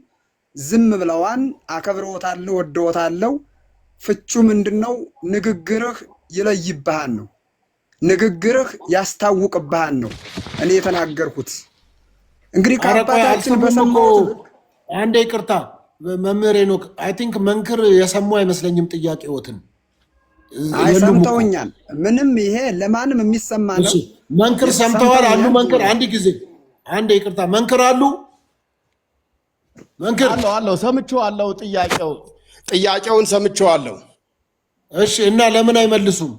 ዝም ብለዋን። አከብረውታለሁ፣ ወደውታለሁ። ፍቹ ምንድነው? ንግግርህ ይለይብሃን ነው። ንግግርህ ያስታውቅብሃን ነው እኔ የተናገርኩት። እንግዲህ ከአባታችን በሰማሁት አንዴ ይቅርታ መምህር ሄኖክ አይ ቲንክ መንክር የሰሙ አይመስለኝም ጥያቄዎትን። ሰምተውኛል። ምንም ይሄ ለማንም የሚሰማ ነው። መንክር ሰምተዋል አሉ። መንክር አንድ ጊዜ አንዴ ይቅርታ መንክር አሉ። መንክር አለው ሰምቼዋለሁ። ጥያቄውን ሰምቼዋለሁ። እሺ እና ለምን አይመልሱም?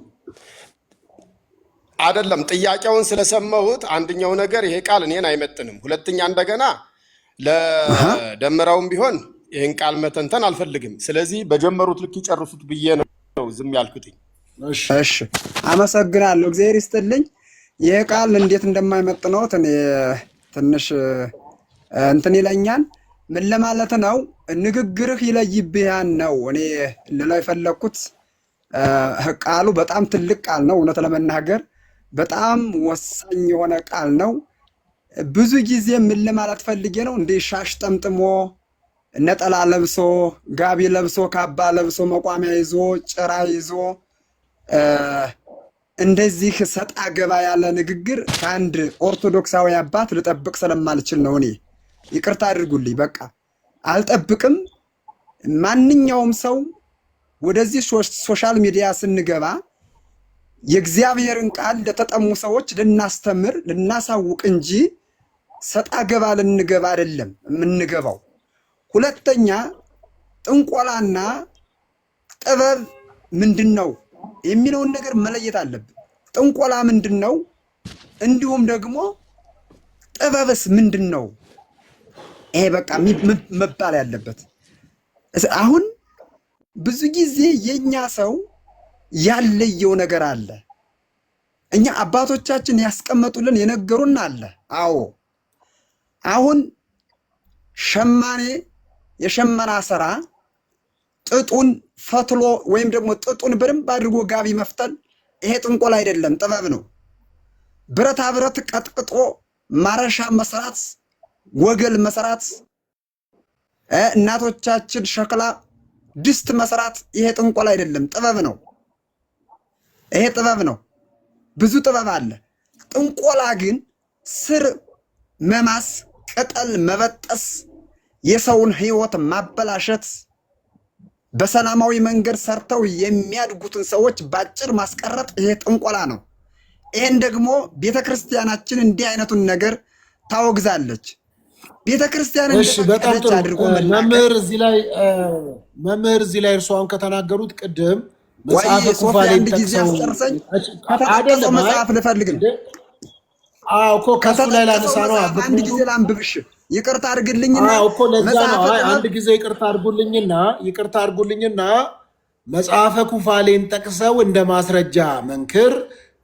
አይደለም ጥያቄውን ስለሰማሁት አንደኛው ነገር ይሄ ቃል እኔን አይመጥንም። ሁለተኛ እንደገና ለደምረውም ቢሆን ይህን ቃል መተንተን አልፈልግም። ስለዚህ በጀመሩት ልክ ይጨርሱት ብዬ ነው ዝም ያልኩትኝ። እሺ አመሰግናለሁ። እግዚአብሔር ይስጥልኝ። ይሄ ቃል እንዴት እንደማይመጥነውት እኔ ትንሽ እንትን ይለኛል። ምን ለማለት ነው? ንግግርህ ይለይብሃን ነው እኔ ልለው የፈለኩት። ቃሉ በጣም ትልቅ ቃል ነው። እውነት ለመናገር በጣም ወሳኝ የሆነ ቃል ነው። ብዙ ጊዜ ምን ለማለት ፈልጌ ነው እንደ ሻሽ ጠምጥሞ ነጠላ ለብሶ ጋቢ ለብሶ ካባ ለብሶ መቋሚያ ይዞ ጭራ ይዞ እንደዚህ ሰጣ ገባ ያለ ንግግር ከአንድ ኦርቶዶክሳዊ አባት ልጠብቅ ስለማልችል ነው። እኔ ይቅርታ አድርጉልኝ፣ በቃ አልጠብቅም። ማንኛውም ሰው ወደዚህ ሶሻል ሚዲያ ስንገባ የእግዚአብሔርን ቃል ለተጠሙ ሰዎች ልናስተምር ልናሳውቅ እንጂ ሰጣ ገባ ልንገባ አይደለም የምንገባው። ሁለተኛ ጥንቆላና ጥበብ ምንድነው የሚለውን ነገር መለየት አለብን። ጥንቆላ ምንድነው? እንዲሁም ደግሞ ጥበብስ ምንድነው? ይሄ በቃ መባል ያለበት። አሁን ብዙ ጊዜ የኛ ሰው ያለየው ነገር አለ። እኛ አባቶቻችን ያስቀመጡልን የነገሩን አለ። አዎ አሁን ሸማኔ የሸመና ስራ ጥጡን ፈትሎ ወይም ደግሞ ጥጡን በደንብ አድርጎ ጋቢ መፍተል ይሄ ጥንቆላ አይደለም፣ ጥበብ ነው። ብረታ ብረት ቀጥቅጦ ማረሻ መስራት፣ ወገል መስራት፣ እናቶቻችን ሸክላ ድስት መስራት ይሄ ጥንቆላ አይደለም፣ ጥበብ ነው። ይሄ ጥበብ ነው። ብዙ ጥበብ አለ። ጥንቆላ ግን ስር መማስ፣ ቅጠል መበጠስ፣ የሰውን ህይወት ማበላሸት፣ በሰላማዊ መንገድ ሰርተው የሚያድጉትን ሰዎች ባጭር ማስቀረጥ ይሄ ጥንቆላ ነው። ይሄን ደግሞ ቤተክርስቲያናችን እንዲህ አይነቱን ነገር ታወግዛለች። ቤተክርስቲያን እንደተቀደሰ አድርጎ መምህር እዚህ ላይ እርሷን ከተናገሩት ቅድም መጽሐፈ ኩፋሌ አይደለም መጽሐፍ ልፈልግ ነው። አዎ እኮ ከሱ ላይ ላነሳ ነው። አንድ ጊዜ ላንብብሽ፣ ይቅርታ አድርግልኝና እኮ ለዛ ነው። አንድ ጊዜ ይቅርታ አድርጉልኝና መጽሐፈ ኩፋሌን ጠቅሰው እንደ ማስረጃ መንክር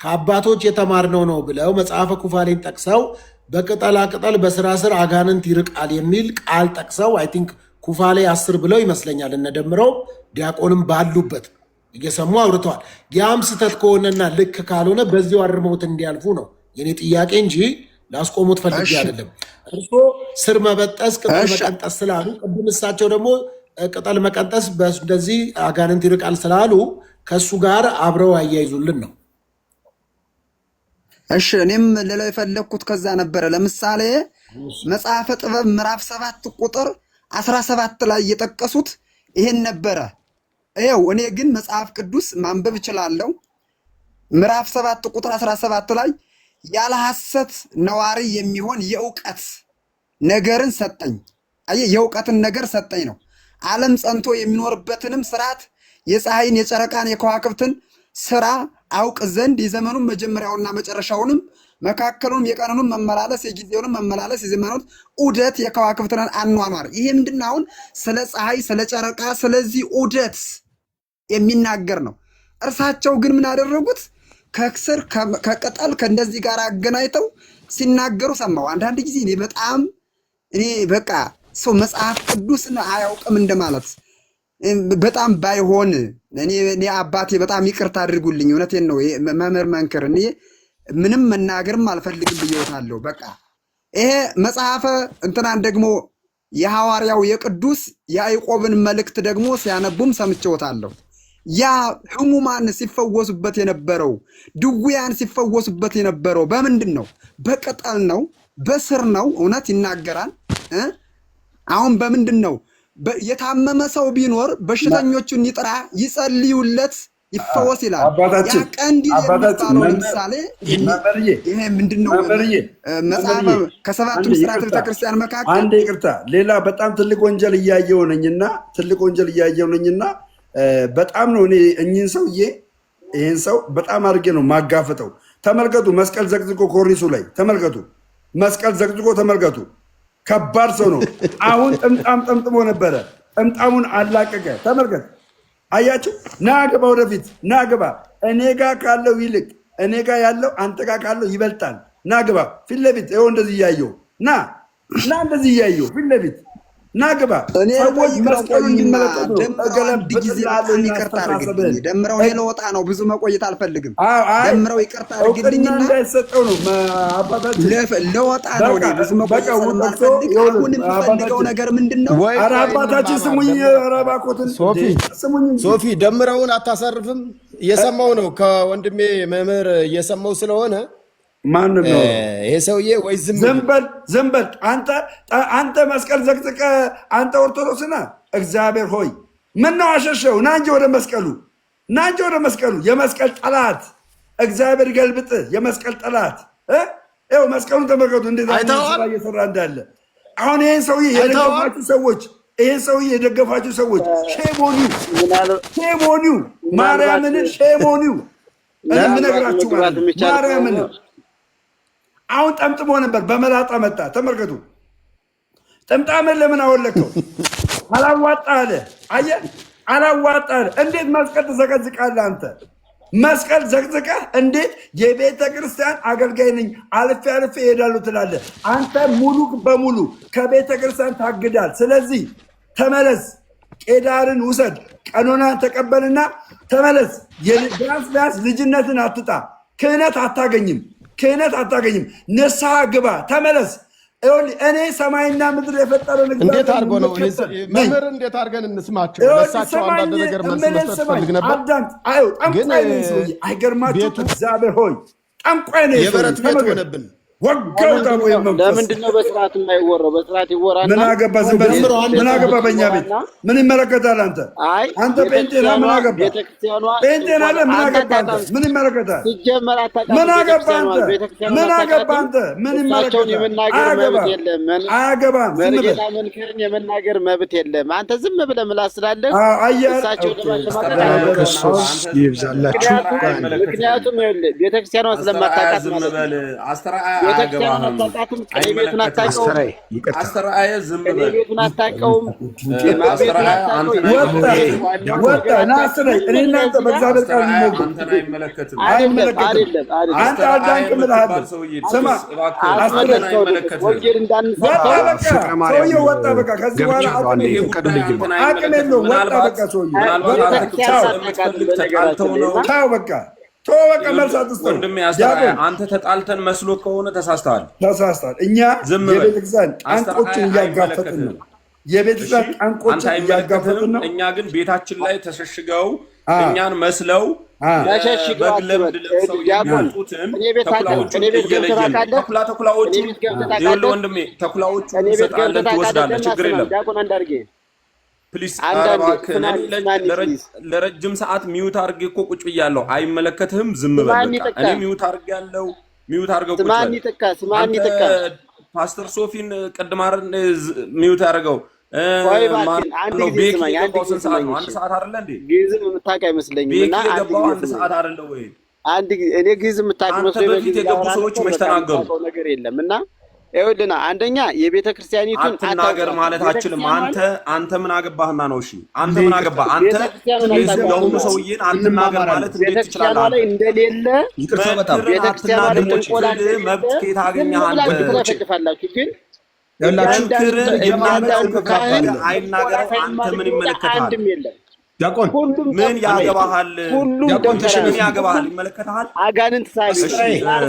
ከአባቶች የተማርነው ነው ብለው መጽሐፈ ኩፋሌን ጠቅሰው በቅጠላ ቅጠል በስራ ስር አጋንንት ይርቃል የሚል ቃል ጠቅሰው አይ ቲንክ ኩፋሌ 10 ብለው ይመስለኛል እነደምረው ዲያቆንም ባሉበት እየሰሙ አውርተዋል። ያም ስተት ከሆነና ልክ ካልሆነ በዚሁ አርመውት እንዲያልፉ ነው የኔ ጥያቄ እንጂ ላስቆሙት ፈልጌ አይደለም። እርሶ ስር መበጠስ ቅጠል መቀንጠስ ስላሉ ቅድም እሳቸው ደግሞ ቅጠል መቀንጠስ እንደዚህ አጋንንት ይርቃል ስላሉ ከሱ ጋር አብረው አያይዙልን ነው። እሺ እኔም ሌላው የፈለኩት ከዛ ነበረ። ለምሳሌ መጽሐፈ ጥበብ ምዕራፍ 7 ቁጥር 17 ላይ የጠቀሱት ይሄን ነበረ። ይኸው እኔ ግን መጽሐፍ ቅዱስ ማንበብ እችላለሁ። ምዕራፍ 7 ቁጥር 17 ላይ ያለ ሐሰት ነዋሪ የሚሆን የእውቀት ነገርን ሰጠኝ። አየህ የእውቀትን ነገር ሰጠኝ ነው። ዓለም ጸንቶ የሚኖርበትንም ስርዓት የፀሐይን የጨረቃን የከዋክብትን ስራ አውቅ ዘንድ የዘመኑን መጀመሪያውና መጨረሻውንም መካከሉንም የቀኑንም መመላለስ የጊዜውንም መመላለስ የዘመኑን ዑደት የከዋክብትን አኗኗር። ይሄ ምንድነው? አሁን ስለ ፀሐይ ስለ ጨረቃ ስለዚህ ዑደት የሚናገር ነው። እርሳቸው ግን ምን አደረጉት? ከክስር ከቅጠል ከእንደዚህ ጋር አገናኝተው ሲናገሩ ሰማው። አንዳንድ ጊዜ እኔ በቃ ሰው መጽሐፍ ቅዱስን አያውቅም እንደማለት በጣም ባይሆን እኔ አባቴ በጣም ይቅርታ አድርጉልኝ። እውነቴን ነው መምህር መንክር እኔ ምንም መናገርም አልፈልግም ብየውታለሁ። በቃ ይሄ መጽሐፈ እንትናን ደግሞ የሐዋርያው የቅዱስ ያዕቆብን መልእክት ደግሞ ሲያነቡም ሰምቼውታለሁ። ያ ህሙማን ሲፈወሱበት የነበረው ድውያን ሲፈወሱበት የነበረው በምንድን ነው? በቅጠል ነው? በስር ነው? እውነት ይናገራል። አሁን በምንድን ነው? የታመመ ሰው ቢኖር በሽተኞቹን ይጥራ ይጸልዩለት ይፈወስ ይላል። አባታችን ለምሳሌ ይሄ ምንድነው? መጽሐፍ ከሰባቱ ምስጢራት ቤተክርስቲያን መካከል አንድ ይቅርታ፣ ሌላ በጣም ትልቅ ወንጀል እያየሁ ነኝና በጣም ነው እኔ እኚህን ሰውዬ ይሄን ሰው በጣም አድርጌ ነው ማጋፈጠው። ተመልከቱ፣ መስቀል ዘቅዝቆ ኮርኒሱ ላይ ተመልከቱ፣ መስቀል ዘቅዝቆ ተመልከቱ። ከባድ ሰው ነው። አሁን ጥምጣም ጠምጥሞ ነበረ፣ ጥምጣሙን አላቀቀ። ተመልከት፣ አያችሁ? ና ግባ፣ ወደፊት ና ግባ። እኔ ጋር ካለው ይልቅ እኔ ጋር ያለው አንተ ጋር ካለው ይበልጣል። ና ግባ፣ ፊት ለፊት ይኸው፣ እንደዚህ እያየው ና እንደዚህ እያየው ፊት ለፊት ናግባ ሰዎች መስቀሉ እንዲመለከቱ ደምረው ሄሎ ወጣ ነው። ብዙ መቆየት አልፈልግም። ደምረው ይቅርታ አድርግልኝና እንዳይሰጠው ነው አባታችን ለወጣ ነው። ብዙ መቆየት ስለማልፈልግ አሁን የምፈልገው ነገር ምንድነው? ኧረ አባታችን ስሙኝ፣ ኧረ እባክዎትን ሶፊ ደምረውን አታሰርፍም? እየሰማው ነው ከወንድሜ መምህር እየሰማው ስለሆነ ማንም ነው ይሄ ሰውዬ ወይ ዝም በል አንተ መስቀል ዘቅዝቀ አንተ ኦርቶዶክስ ነህ። እግዚአብሔር ሆይ ምን ነው አሸሸው? ና እንጂ ወደ መስቀሉ የመስቀል ጠላት እግዚአብሔር ገልብጥ። የመስቀል ጠላት ይኸው መስቀሉን ተመልከቱ እንዴት ስራ እየሰራ እንዳለ። አሁን ይህን ሰውዬ የደገፋችሁ ሰዎች ሼሞኒው ማርያምን ሼሞኒው እነግራችሁ ማርያምን አሁን ጠምጥሞ ነበር፣ በመላጣ መጣ። ተመልከቱ፣ ጥምጣምን ለምን አወለከው? አላዋጣ አለ። አየህ፣ አላዋጣ አለ። እንዴት መስቀል ትዘቀዝቃለህ አንተ? መስቀል ዘቅዝቀህ እንዴት የቤተ ክርስቲያን አገልጋይ ነኝ አልፌ እሄዳለሁ ትላለህ? አንተ ሙሉ በሙሉ ከቤተ ክርስቲያን ታግዳል። ስለዚህ ተመለስ፣ ቄዳርን ውሰድ፣ ቀኖናን ተቀበልና ተመለስ። ቢያንስ ልጅነትን አትጣ። ክህነት አታገኝም። ንስሐ ግባ፣ ተመለስ። እኔ ሰማይና ምድር የፈጠረ እንዴት አድርጎ ነው መምህር? እንዴት አድርገን እንስማቸው? ለሳቸው አንዳንድ ነገር መልስ መስጠት ፈልግ ነበር። ጠንቋይ ነው ሰውዬ። አይገርማችሁም? እግዚአብሔር ሆይ ጠንቋይ ነው። የበረት ቤት ሆነብን። ለምንድን ነው በስርዓት የማይወራው? በስርዓት ይወራና ምን አገባ? ዝም በል። ምን አገባ? በእኛ ቤት ምን ይመለከታል? አንተ ጴንጤና ምን አገባ? ጴንጤና ምን አገባ? ምን ይመለከታል? ሲጀመር ምን አገባ? ምን አገባ? ምን ይመለከታል? አያገባም። መርጌታ መንከርን የመናገር መብት የለም። አንተ ዝም ብለህ ምላስ ስላለህ እሳቸው ይብዛላችሁ። ምክንያቱም ቤተክርስቲያኗ ስለማታውቃት ማለት ነው። አስተራየ ዝም በል። ቤቱን አታውቀውም። ወጣ ናስረይ እኔ እናንተ በእግዚአብሔር ቃል አንተን አይመለከትም። አንተ አዳንቅ እምልሃለሁ። ስማ ወንጌል እንዳንሰራ ሰውዬው ወጣ። በቃ ከዚህ በኋላ አቅም የለውም። ወጣ በቃ ሰውዬው ተው በቃ መልስ አትስጠው። ወንድሜ አንተ ተጣልተን መስሎ ከሆነ ተሳስተሃል። እኛ የቤተክርስቲያን ጠንቆችን እያጋፈጥን ነው። እኛ ግን ቤታችን ላይ ተሸሽገው እኛን መስለው በግ ለምድ ለብሰው የሚያጡትን ተኩላዎቹን እየለየን ወንድሜ ተኩላዎቹን እንሰጣለን፣ ትወስዳለህ። ችግር የለም። ፕሊስ ለረጅም ሰዓት ሚዩት አድርጌ እኮ ቁጭ ብያለሁ። አይመለከትህም። ዝም በል። እኔ ሚዩት አድርጌያለሁ። ሚዩት አድርገው ቁጭ በል። ፓስተር ሶፊን ቅድማርን ሚዩት አድርገው። ቤኪ የገባው ስንት ሰዓት ነው? 1 ሰዓት አይደለ እንዴ? ግዕዝም የምታውቅ አይመስለኝም። ቤኪ የገባው 1 ሰዓት አይደለ ወይ? እኔ ግዕዝ የምታውቅ መስሎኝ በፊት የገቡ ሰዎች መች ተናገሩ? ነገር የለም እና ይኸውልህ አንደኛ የቤተ ክርስቲያኒቱን አትናገር ማለት አችልም። አንተ ምን አገባህና ነው? እሺ አንተ ምን አገባህ? አንተ የሆኑ ሰውዬን አትናገር ማለት እንዴት ትችላለህ? ላይ እንደሌለ ቤተክርስቲያን መብት ከየት አገኘህ አንተ? ትፈላችሁ ግን ያላችሁ የማናውቅ ካህን አይናገር። አንተ ምን ይመለከታል? አንድም የለም። ዲያቆን ምን ያገባሃል? ዲያቆን ምን ያገባሃል? ይመለከታል። አጋንንት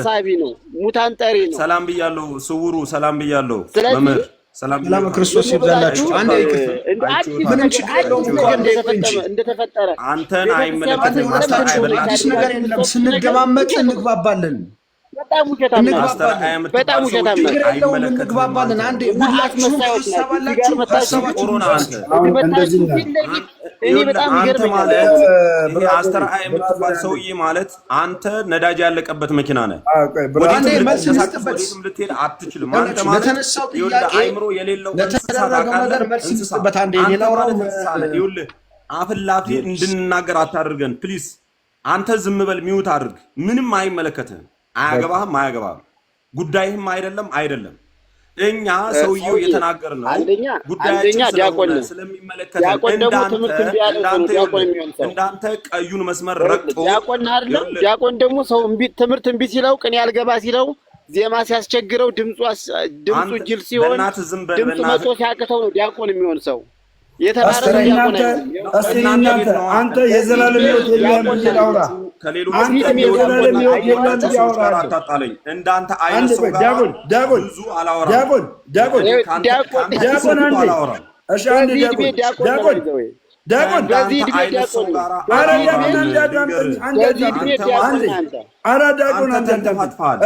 ሳቢ ነው። ሙታን ጠሪ ነው። ሰላም ብያለሁ። ስውሩ ሰላም ብያለሁ። መምህር ሰላም ክርስቶስ ይብዛላችሁ። እንደተፈጠረ አንተን አይመለከትም። አዲስ ነገር የለም። ስንደማመጥ እንግባባለን። በጣም ውሸታም ነው። እንግባባለን። አንዴ ሁላችሁም ሀሳባላችሁ እኔ በጣም አንተ ማለት ይሄ አስተርአያ የምትባል ሰውዬ ማለት አንተ ነዳጅ ያለቀበት መኪና ነህ። ወዴትም ልትሄድ አትችልም። አንተ ማለት አይምሮ የሌለው ይኸውልህ አፍላፊ እንድንናገር አታድርገን ፕሊዝ። አንተ ዝም በል፣ ሚውት አድርግ። ምንም አይመለከትህም። አያገባህም። ጉዳይህም አይደለም። እኛ ሰውየው እየተናገር ነው። አንደኛ ዲያቆን ስለሚመለከተን እንዳንተ ቀዩን መስመር ረግጦ ዲያቆን አይደለም። ዲያቆን ደግሞ ሰው ትምህርት እምቢ ሲለው ቅኔ ያልገባ ሲለው ዜማ ሲያስቸግረው ድምፁ ጅል ሲሆን ድምፁ መቶ ሲያቅተው ነው ዲያቆን የሚሆን ሰው የተባረረ ዲያቆን አይደለም። አንተ የዘላለም ሕይወት የለህም ይላውራ አንተ የዘላለም ሕይወት የለህም ያውራ አታጣለኝ እንዳንተ አይነት ሰው ጋር ብዙ አላወራም ዲያቆን አንዴ እሺ አንዴ ዲያቆን በዚህ ዕድሜ ዲያቆን ኧረ ዲያቆን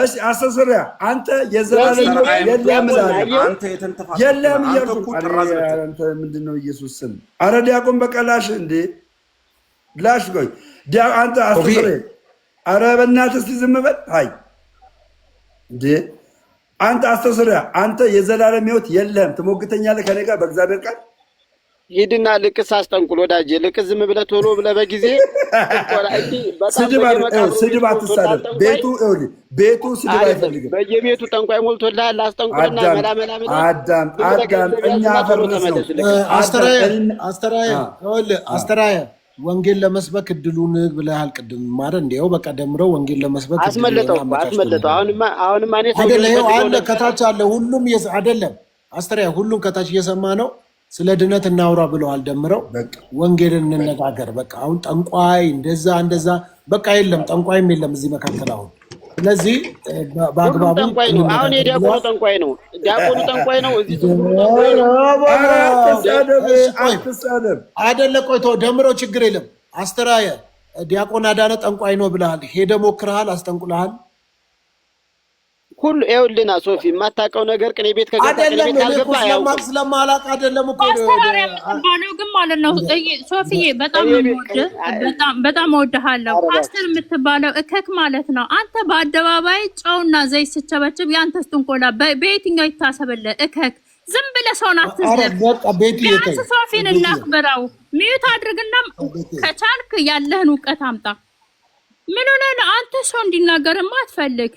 እሺ አስተስሪያ አንተ የዘላለም ሕይወት የለህም እያልኩ አንተ ምንድን ነው ኢየሱስ ስም ኧረ ዲያቆን በቃ ላሽ እንዴ ላሽ ቆይ አንተ አስተስሪያ ኧረ በእናትህ እስኪ ዝም በል አይ እንዴ አንተ አስተስሪያ አንተ የዘላለም ሕይወት የለህም ትሞግተኛለህ ከኔ ጋር በእግዚአብሔር ቃል ሂድና ልቅስ አስጠንቁል ወዳጄ ልቅስ ዝም ብለህ ቶሎ ብለህ በጊዜ ስድብ አትሳደብ ቤቱ ስድብ አይፈልግም በየቤቱ ጠንቋይ ሞልቶልሃል አስጠንቁልና መላመላ አዳም እኛ ፈርነስ ነው አስተራየ ወንጌል ለመስበክ እድሉን ብለሃል ቅድም ማለት እንዲያው በቃ ደምረው ወንጌል ለመስበክ አስመለጠው አሁንማ እኔ አለ ከታች አለ ሁሉም አይደለም አስተራየ ሁሉም ከታች እየሰማ ነው ስለ ድነት እናውራ ብለዋል ደምረው ወንጌልን እንነጋገር በቃ አሁን ጠንቋይ እንደዛ በቃ የለም ጠንቋይም የለም እዚህ መካከል አሁን ስለዚህ በአግባቡ ጠንቋይ ነው አሁን የዲያቆኑ ጠንቋይ ነው እዚህ አይደለ ቆይቶ ደምረው ችግር የለም አስተራየ ዲያቆን አዳነ ጠንቋይ ነው ብለሃል ሄደ ሞክረሃል አስጠንቁልሃል ሁሉ ይኸውልህና ሶፊ የማታውቀው ነገር ቅኔ ቤት ከገባ ስለማላውቅ አይደለም እኮ ባለው ግን ማለት ነው ሶፊዬ በጣም እወድሃለሁ ፓስተር የምትባለው እከክ ማለት ነው አንተ በአደባባይ ጨውና ዘይት ስቸበችብ ያንተስ ጥንቆላ በየትኛው ይታሰብልህ እከክ ዝም ብለህ ሰውን አትዝለብ ቢያንስ ሶፊን እናክብረው ሚዩት አድርግና ከቻልክ ያለህን እውቀት አምጣ ምን ሆነህ ነው አንተ ሰው እንዲናገርማ አትፈልግ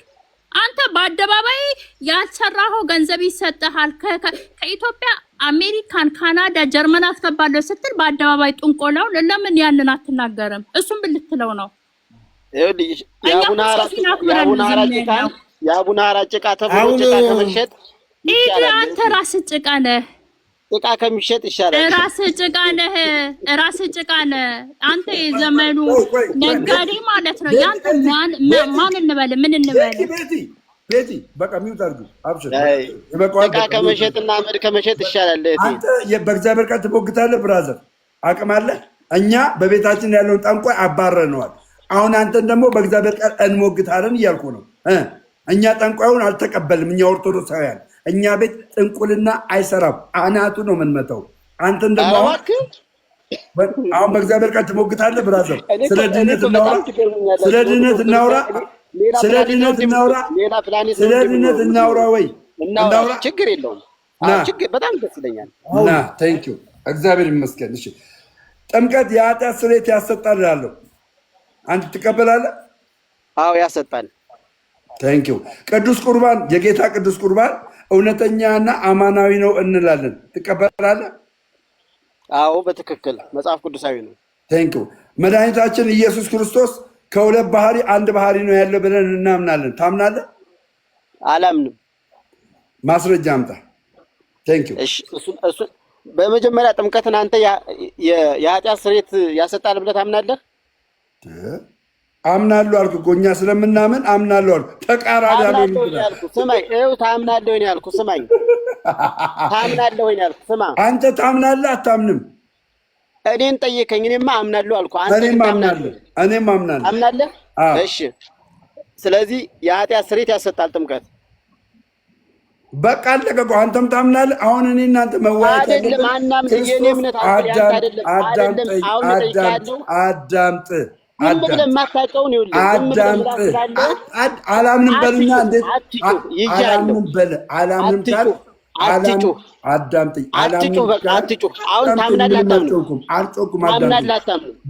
አንተ በአደባባይ ያልሰራኸው ገንዘብ ይሰጥሃል ከኢትዮጵያ አሜሪካን ካናዳ ጀርመን አስገባለሁ ስትል በአደባባይ ጥንቆላው ለምን ያንን አትናገርም እሱም ብልትለው ነው የአቡነ ሐራ ጭቃ ተብሎ ጭቃ ከመሸጥ አንተ ራስህ ጭቃ ነህ ጭቃ ከሚሸጥ ይሻላል ራስህ ጭቃ ነህ አንተ የዘመኑ ነጋዴ ማለት ነው ያንተ ማን እንበል ምን እንበል ቤቲ በቃ ሚውት አድርጉ አብሽር ጭቃ ከመሸጥና አመድ ከመሸጥ ይሻላል አንተ በእግዚአብሔር ቃል ትሞግታለህ ብራዘር አቅም አለ እኛ በቤታችን ያለውን ጠንቋይ አባረነዋል አሁን አንተን ደግሞ በእግዚአብሔር ቃል እንሞግታለን እያልኩ ነው እኛ ጠንቋዩን አልተቀበልም እኛ ኦርቶዶክሳውያን እኛ ቤት ጥንቁልና አይሰራም አናቱ ነው የምንመታው አንተን ደግሞ አሁን በእግዚአብሔር ቃል ትሞግታለህ ብራዘር ስለ ድነት እናውራ ወይ እናውራ ችግር የለውም ችግር በጣም ደስ ይለኛል እና ቴንክ ዩ እግዚአብሔር ይመስገን እሺ ጥምቀት የኃጢአት ስርየት ያሰጣል እላለሁ አንተ ትቀበላለህ አዎ ያሰጣል ቴንክ ዩ ቅዱስ ቁርባን የጌታ ቅዱስ ቁርባን እውነተኛና አማናዊ ነው እንላለን ትቀበላለህ አዎ በትክክል መጽሐፍ ቅዱሳዊ ነው ቴንክ ዩ መድኃኒታችን ኢየሱስ ክርስቶስ ከሁለት ባህሪ አንድ ባህሪ ነው ያለው ብለን እናምናለን ታምናለህ አላምንም ማስረጃ አምጣ ቴንክ ዩ እሱ በመጀመሪያ ጥምቀትን አንተ የኃጢአት ስርየት ያሰጣል ብለህ ታምናለህ አምናለሁ አልኩ እኮ እኛ ስለምናምን አምናለሁ አልኩ ተቃራኒ ያልኩ ስማኝ ይኸው ታምናለህ ወይ ያልኩ ስማኝ ታምናለህ ወይ ያልኩ ስማ አንተ ታምናለህ አታምንም እኔን ጠየቀኝ እኔማ አምናለሁ አልኩ እኔም አምናለሁ አምናለህ እሺ ስለዚህ የኃጢአት ስርየት ያሰጣል ጥምቀት በቃ አለቀ እኮ አንተም ታምናለህ አሁን እኔ እናንተ መዋያት አይደለም አናምን የኔ እምነት አዳምጥ አላምንም በልና እንዴት አላምንም በል አላምንም ካል አዳምጠኝ አሁን ታምናለህ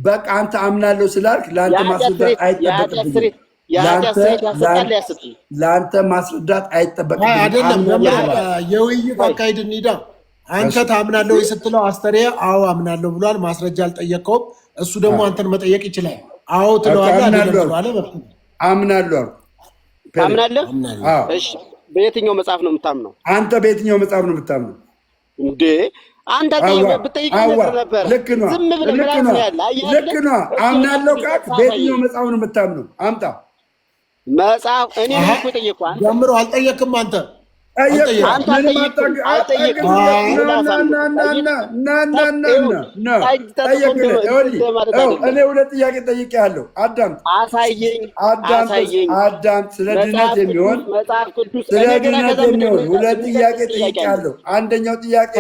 በቃ አንተ አምናለሁ ስላልክ ለአንተ ማስረዳት አይጠበቅብኝም ለአንተ ማስረዳት አይጠበቅብኝም አይደለም የውይይት አካሄድ እንሂዳ አንተ ታምናለህ ወይ ስትለው አስተሪያ አዎ አምናለሁ ብሏል ማስረጃ አልጠየቀውም እሱ ደግሞ አንተን መጠየቅ ይችላል አዎ ትለዋለህ አይደለም ትለዋለህ አምናለሁ ታምናለህ? እሺ በየትኛው መጽሐፍ ነው የምታምነው? አንተ በየትኛው መጽሐፍ ነው የምታምነው እንዴ? አንተ ብትጠይቅ ነበር። ልክ ነው፣ ዝም ብለህ ምላስ ነው ያለ። ልክ ነው። አምናለሁ ካልክ በየትኛው መጽሐፍ ነው የምታምነው? አምጣ መጽሐፍ። እኔ ነው እኮ የጠየቅኩህ። አንተ ጀምሮ አልጠየቅም። አንተ እኔ ሁለት ጥያቄ ጠይቄሃለሁ። አዳምጥ፣ አዳምጥ። ስለ ድነት የሚሆን ሁለት ጥያቄ ጠይቄሃለሁ። አንደኛው ጥያቄ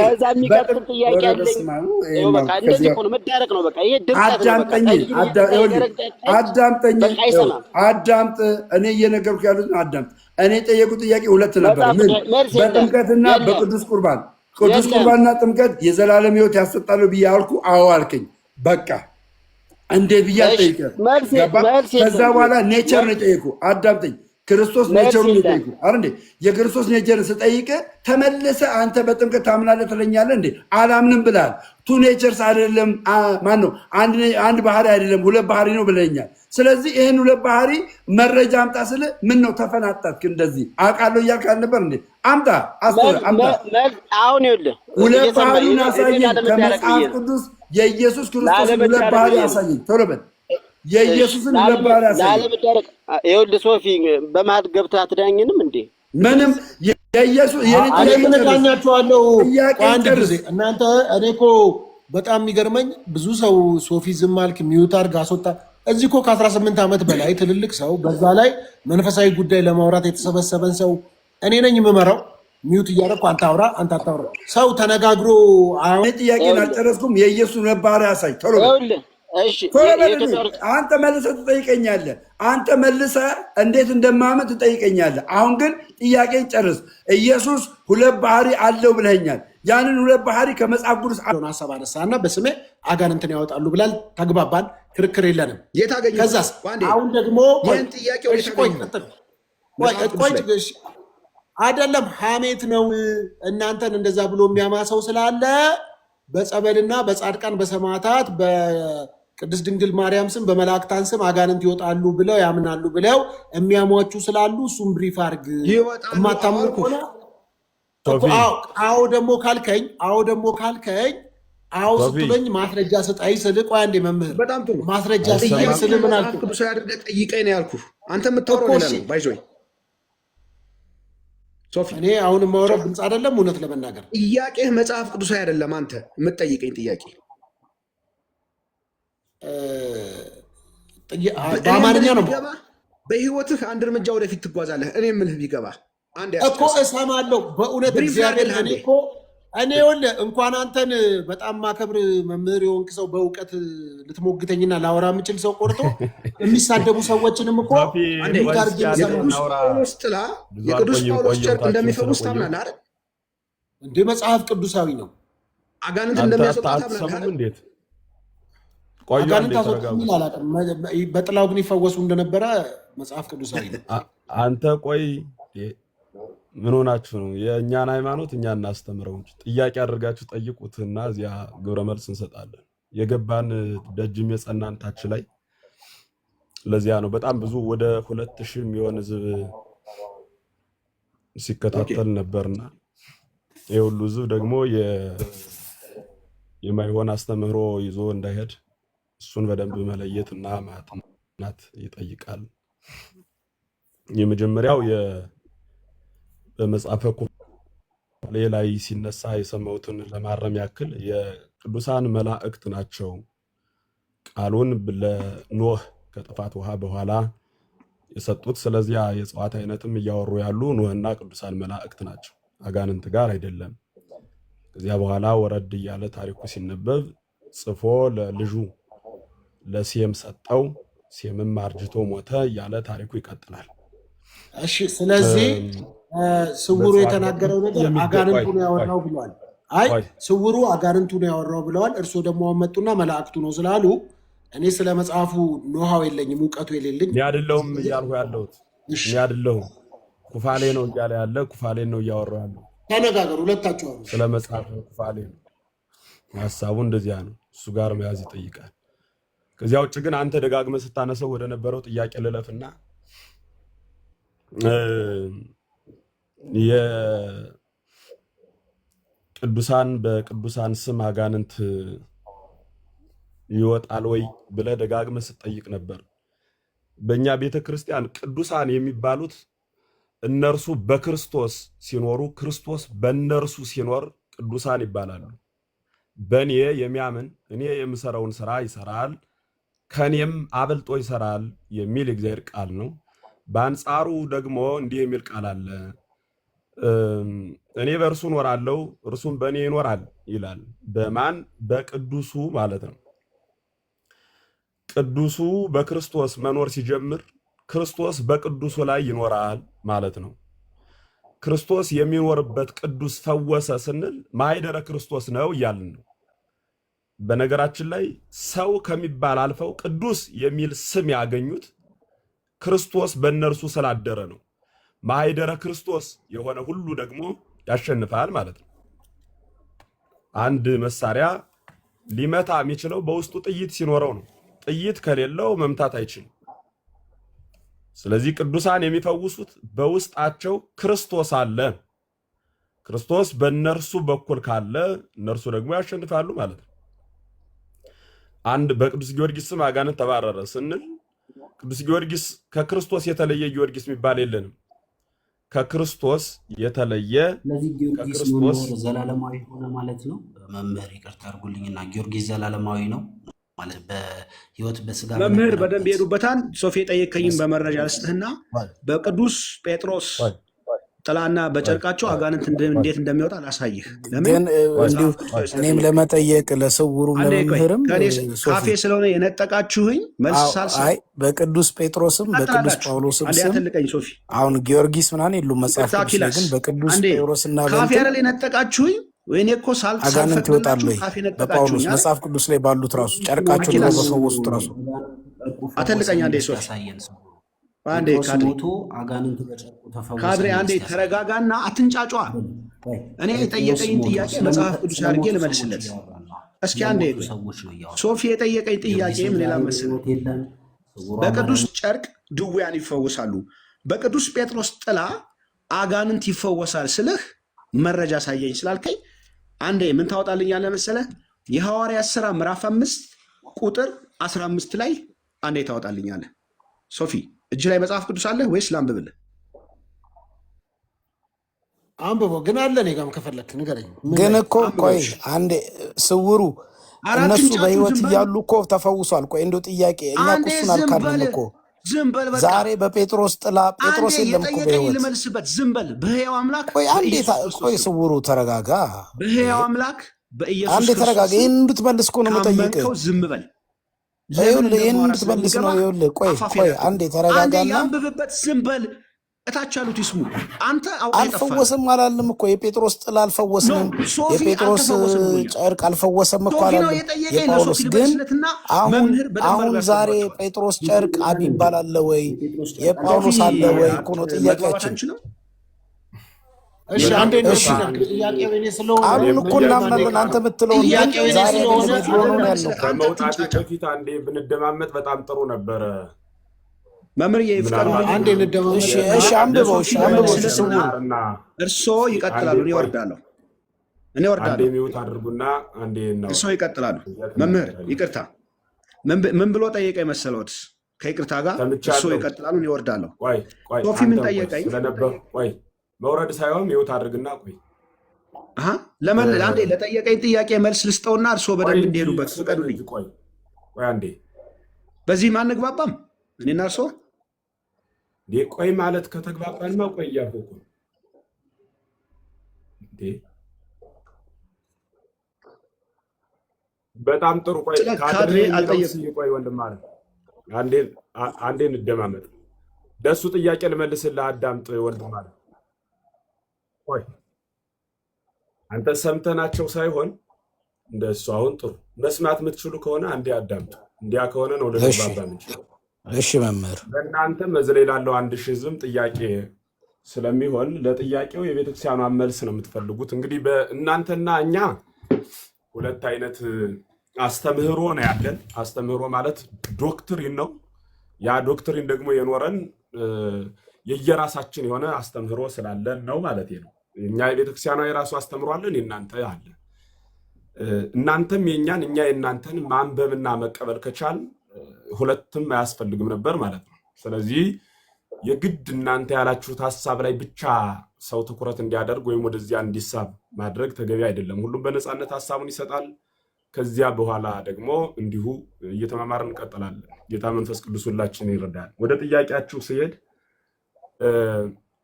አዳምጥ። እኔ እየነገርኩህ ያሉት አዳምጥ። እኔ የጠየቁት ጥያቄ ሁለት ነበር። ምን? በጥምቀትና በቅዱስ ቁርባን። ቅዱስ ቁርባንና ጥምቀት የዘላለም ሕይወት ያሰጣሉ ብዬ አልኩ። አዎ አልከኝ። በቃ እንዴት ብዬ አልጠይቅም። ከዛ በኋላ ኔቸር ነው የጠየቁ። አዳምጠኝ። ክርስቶስ ኔቸሩን የጠየቁ አረ እንዴ? የክርስቶስ ኔቸርን ስጠይቅ ተመልሰ አንተ በጥምቀት ታምናለህ ትለኛለህ እንዴ? አላምንም ብለሃል። ቱ ኔቸርስ አይደለም። ማን ነው? አንድ ባህሪ አይደለም፣ ሁለት ባህሪ ነው ብለኛል። ስለዚህ ይህን ሁለት ባህሪ መረጃ አምጣ ስል ምን ነው ተፈናጠጥክ? እንደዚህ አውቃለሁ እያልክ አልነበር እንዴ? አምጣ፣ አምጣ። አሁን ይኸውልህ ሁለት ባህሪን አሳየኝ ከመጽሐፍ ቅዱስ። የኢየሱስ ክርስቶስን ሁለት ባህሪ አሳየኝ። ቶሎ በል። የኢየሱስን ሁለት ባህሪ አሳየኝ። ይኸውልህ ሶፊ፣ በመሀል ገብተህ አትዳኝንም እንዴ? ምንም የኢየሱስ ዳኛችኋለሁ። አንድ ጊዜ እናንተ እኔ እኮ በጣም የሚገርመኝ ብዙ ሰው ሶፊ ዝም አልክ፣ ሚዩት አድርግ፣ አስወጣ። እዚህ እኮ ከ18 ዓመት በላይ ትልልቅ ሰው፣ በዛ ላይ መንፈሳዊ ጉዳይ ለማውራት የተሰበሰበን ሰው እኔ ነኝ የምመራው። ሚዩት እያደረኩ አንተ አውራ፣ አንተ አታውራ። ሰው ተነጋግሮ ጥያቄን አልጨረስኩም። የኢየሱስን ባህሪ ያሳይ። ቶሎ አንተ መልሰህ ትጠይቀኛለህ። አንተ መልሰህ እንዴት እንደማመን ትጠይቀኛለህ። አሁን ግን ጥያቄን ጨርስ። ኢየሱስ ሁለት ባህሪ አለው ብለኸኛል። ያንን ሁለት ባህሪ ከመጽሐፍ ቅዱስ ሀሳብ አነሳና በስሜ አጋንንትን ያወጣሉ ብላል። ተግባባን። ክርክር የለንም። ከዛስ አሁን ደግሞ አይደለም ሐሜት ነው። እናንተን እንደዛ ብሎ የሚያማ ሰው ስላለ በጸበልና በጻድቃን በሰማዕታት በቅድስት ድንግል ማርያም ስም በመላእክታን ስም አጋንንት ይወጣሉ ብለው ያምናሉ ብለው የሚያሟቹ ስላሉ እሱም ብሪፍ አድርግ። የማታምኑ ከሆነ አዎ ደግሞ ካልከኝ አዎ ስትለኝ ማስረጃ ስጠኝ ስል፣ ቆይ አንዴ መምህር፣ በጣም ጥሩ ማስረጃ ስጠኝ ስል ምን አልኩህ? ቅዱስ ያደርገህ ጠይቀኝ ነው ያልኩህ። አንተ የምታወራው ሌላ ነው። ባይዞይ ሶፊ፣ እኔ አሁን የማወራው ግልጽ አይደለም። እውነት ለመናገር ጥያቄህ መጽሐፍ ቅዱሳዊ አይደለም። አንተ የምትጠይቀኝ ጥያቄ በአማርኛ ነው። በህይወትህ አንድ እርምጃ ወደፊት ትጓዛለህ። እኔ የምልህ ቢገባ እኮ እሰማለሁ። በእውነት እግዚአብሔር እኔ ይኸውልህ እንኳን አንተን በጣም ማከብር መምህር የሆንክ ሰው በእውቀት ልትሞግተኝና ላወራ የምችል ሰው ቆርጦ የሚሳደቡ ሰዎችንም እኮ የቅዱስ ጥላ የቅዱስ ጳውሎስ ጨርቅ እንደሚፈውስ ታምናለህ አይደል? እንደ መጽሐፍ ቅዱሳዊ ነው። አጋንንት እንደሚያስወጣ ታምናለህ አይደል? አጋንንት አስወጣ የሚል አላውቅም። በጥላው ግን ይፈወሱ እንደነበረ መጽሐፍ ቅዱሳዊ ነው። አንተ ቆይ ምን ሆናችሁ ነው? የእኛን ሃይማኖት እኛ እናስተምረው እንጂ ጥያቄ አድርጋችሁ ጠይቁትና እዚያ ግብረ መልስ እንሰጣለን። የገባን ደጅም የጸናን ታች ላይ ለዚያ ነው። በጣም ብዙ ወደ 2000 የሚሆን ህዝብ ሲከታተል ነበርና የሁሉ ህዝብ ደግሞ የማይሆን አስተምህሮ ይዞ እንዳይሄድ እሱን በደንብ መለየትና ማጥናት ይጠይቃል። የመጀመሪያው በመጽሐፈ ኩፋሌ ላይ ሲነሳ የሰማሁትን ለማረም ያክል የቅዱሳን መላእክት ናቸው ቃሉን ለኖህ ከጥፋት ውሃ በኋላ የሰጡት። ስለዚያ የእጽዋት አይነትም እያወሩ ያሉ ኖህና ቅዱሳን መላእክት ናቸው፣ አጋንንት ጋር አይደለም። ከዚያ በኋላ ወረድ እያለ ታሪኩ ሲነበብ ጽፎ ለልጁ ለሴም ሰጠው። ሴምም አርጅቶ ሞተ እያለ ታሪኩ ይቀጥላል። እሺ፣ ስለዚህ ስውሩ የተናገረው ነገር አጋንንቱ ነው ያወራው ብለዋል። አይ ስውሩ አጋንንቱ ነው ያወራው ብለዋል። እርሶ ደግሞ መጡና መላእክቱ ነው ስላሉ እኔ ስለ መጽሐፉ ኖሃው የለኝም፣ እውቀቱ የሌለኝ እኔ አይደለሁም እያልኩ ያለሁት። እኔ አይደለሁም ኩፋሌ ነው እያለ ያለ ኩፋሌን ነው እያወራው ያለው። ተነጋገሩ ሁለታችሁ። ስለ መጽሐፉ ኩፋሌ ነው ሐሳቡ፣ እንደዚያ ነው። እሱ ጋር መያዝ ይጠይቃል። ከዚያ ውጭ ግን አንተ ደጋግመህ ስታነሰው ወደ ነበረው ጥያቄ ልለፍና የቅዱሳን በቅዱሳን ስም አጋንንት ይወጣል ወይ ብለህ ደጋግመህ ስትጠይቅ ነበር። በእኛ ቤተክርስቲያን ቅዱሳን የሚባሉት እነርሱ በክርስቶስ ሲኖሩ ክርስቶስ በእነርሱ ሲኖር ቅዱሳን ይባላሉ። በእኔ የሚያምን እኔ የምሰራውን ስራ ይሰራል ከኔም አብልጦ ይሰራል የሚል የእግዚአብሔር ቃል ነው። በአንጻሩ ደግሞ እንዲህ የሚል ቃል አለ፣ እኔ በእርሱ እኖራለሁ እርሱም በእኔ ይኖራል ይላል። በማን? በቅዱሱ ማለት ነው። ቅዱሱ በክርስቶስ መኖር ሲጀምር ክርስቶስ በቅዱሱ ላይ ይኖራል ማለት ነው። ክርስቶስ የሚኖርበት ቅዱስ ፈወሰ ስንል ማኅደረ ክርስቶስ ነው እያልን ነው። በነገራችን ላይ ሰው ከሚባል አልፈው ቅዱስ የሚል ስም ያገኙት ክርስቶስ በእነርሱ ስላደረ ነው። ማኅደረ ክርስቶስ የሆነ ሁሉ ደግሞ ያሸንፋል ማለት ነው። አንድ መሳሪያ ሊመታ የሚችለው በውስጡ ጥይት ሲኖረው ነው። ጥይት ከሌለው መምታት አይችልም። ስለዚህ ቅዱሳን የሚፈውሱት በውስጣቸው ክርስቶስ አለ። ክርስቶስ በእነርሱ በኩል ካለ እነርሱ ደግሞ ያሸንፋሉ ማለት ነው። አንድ በቅዱስ ጊዮርጊስ ስም አጋንንት ተባረረ ስንል ቅዱስ ጊዮርጊስ ከክርስቶስ የተለየ ጊዮርጊስ የሚባል የለንም። ከክርስቶስ የተለየ ከክርስቶስ ዘላለማዊ ሆነ ማለት ነው። መምህር ይቅርታ አድርጉልኝና ጊዮርጊስ ዘላለማዊ ነው ማለት በህይወት በስጋ መምህር በደንብ ይሄዱበታል። ሶፊ ጠየቀኝም በመረጃ ልስጥህና በቅዱስ ጴጥሮስ ጥላና በጨርቃቸው አጋንንት እንዴት እንደሚወጣ ላሳይህ። ግን እንዲሁ እኔም ለመጠየቅ ለስውሩ ለመምህርም ካፌ ስለሆነ የነጠቃችሁኝ መልስ ሳልሰጥ በቅዱስ ጴጥሮስም በቅዱስ ጳውሎስም ስም ሶፊ አሁን ጊዮርጊስ ምናምን የሉም መጽሐፍ ቅዱስ ላይ ግን በቅዱስ ጴጥሮስና ካፌ አይደል የነጠቃችሁኝ? ወይኔ እኮ አጋንንት ይወጣሉ በጳውሎስ መጽሐፍ ቅዱስ ላይ ባሉት ራሱ ጨርቃቸው ነው በፈወሱት ራሱ አተልቀኛ እንደ ሶፊ አንዴ ካድሬ አንዴ ተረጋጋና አትንጫጫ። እኔ የጠየቀኝ ጥያቄ መጽሐፍ ቅዱስ አድርጌ ልመልስለት። እስኪ አንዴ ሶፊ የጠየቀኝ ጥያቄ ምን ሌላ መሰለህ? በቅዱስ ጨርቅ ድውያን ይፈወሳሉ፣ በቅዱስ ጴጥሮስ ጥላ አጋንንት ይፈወሳል ስልህ መረጃ ሳየኝ ስላልከኝ አንዴ ምን ታወጣልኛለህ መሰለህ? የሐዋርያት ሥራ ምዕራፍ 5 ቁጥር 15 ላይ አንዴ ታወጣልኛለህ ሶፊ። እጅ ላይ መጽሐፍ ቅዱስ አለ ወይስ ላንብብልህ? አንብቦ ግን አለ እኔ ጋርም ከፈለክ ንገረኝ። ግን እኮ ቆይ አንዴ ስውሩ እነሱ በህይወት እያሉ እኮ ተፈውሷል። ቆይ እንደው ጥያቄ እኛ እሱን አልካድንም እኮ ዛሬ በጴጥሮስ ጥላ ጴጥሮስ የለም እኮ በህይወት ልመልስበት። ዝም በል በሕያው አምላክ። ቆይ አንዴ ቆይ ስውሩ ተረጋጋ። በሕያው አምላክ በኢየሱስ አንዴ ተረጋጋ። ይሄን እንድትመልስ እኮ ነው የምጠይቅህ። ዝም በል ይሄን እንድትመልስ ነው። ይኸውልህ ቆይ አንዴ ተረጋጋና አንብብበት። ዝም በል እታች ያሉት ይስሙ። አንተ አልፈወስም አላለም እኮ የጴጥሮስ ጥላ አልፈወስም፣ የጴጥሮስ ጨርቅ አልፈወሰም እኮ አላለም የጳውሎስ። ግን አሁን ዛሬ ጴጥሮስ ጨርቅ የሚባል አለ ወይ የጳውሎስ አለ ወይ እኮ ነው ጥያቄያችን። ቃሉን እኮ እናምናለን። አንተ የምትለውን ዛሬ ሆኖ ያለው ከመውጣት በፊት አንዴ ብንደማመጥ በጣም ጥሩ ነበረ። መምህር ይፍቀዱ አንዴ እንደማመጥ። እሺ አንብበው። እርሶ ይቀጥላሉ፣ እኔ እወርዳለሁ። አንዴ ሚውት አድርጉና አንዴ ነው እርሶ ይቀጥላሉ። መምህር ይቅርታ ምን ብሎ ጠየቀኝ መሰሎት? ከይቅርታ ጋር እርሶ ይቀጥላሉ፣ እኔ እወርዳለሁ። ሶፊ ምን ጠየቀኝ? መውረድ ሳይሆን ሚውት አድርግና ቆይ አንዴ ለጠየቀኝ ጥያቄ መልስ ልስጠውና እርሶ በደንብ እንዲሄዱበት ፍቀዱልኝ። ቆይ አንዴ በዚህም አንግባባም እኔና እርሶ። ቆይ ማለት ከተግባባንማ ቆይ እያልኩ እኮ በጣም ጥሩ። ቆይ ካድሬ አልጠየቅም። ቆይ ወንድም ማለት አንዴ እንደማመጥ ደሱ ጥያቄ ልመልስልህ። አዳምጥ ወንድም ማለት ቆይ አንተ ሰምተናቸው ሳይሆን እንደሱ አሁን ጥሩ መስማት የምትችሉ ከሆነ አንዴ አዳምጡ። እንዲያ ከሆነ ነው ለተባባ ምንችል። እሺ መምህር በእናንተ መዝለይ ላለው 1000 ህዝብ ጥያቄ ስለሚሆን ለጥያቄው የቤተክርስቲያኗ መልስ ነው የምትፈልጉት። እንግዲህ በእናንተና እኛ ሁለት አይነት አስተምህሮ ነው ያለን። አስተምህሮ ማለት ዶክትሪን ነው። ያ ዶክትሪን ደግሞ የኖረን የየራሳችን የሆነ አስተምህሮ ስላለን ነው ማለት ነው። እኛ የቤተክርስቲያኗ የራሱ አስተምህሮ አለን፣ የእናንተ አለ። እናንተም የኛን እኛ የእናንተን ማንበብና መቀበል ከቻል ሁለትም አያስፈልግም ነበር ማለት ነው። ስለዚህ የግድ እናንተ ያላችሁት ሐሳብ ላይ ብቻ ሰው ትኩረት እንዲያደርግ ወይም ወደዚያ እንዲሳብ ማድረግ ተገቢ አይደለም። ሁሉም በነፃነት ሐሳቡን ይሰጣል። ከዚያ በኋላ ደግሞ እንዲሁ እየተማማርን እንቀጥላለን። ጌታ መንፈስ ቅዱስ ሁላችንን ይረዳል። ወደ ጥያቄያችሁ ሲሄድ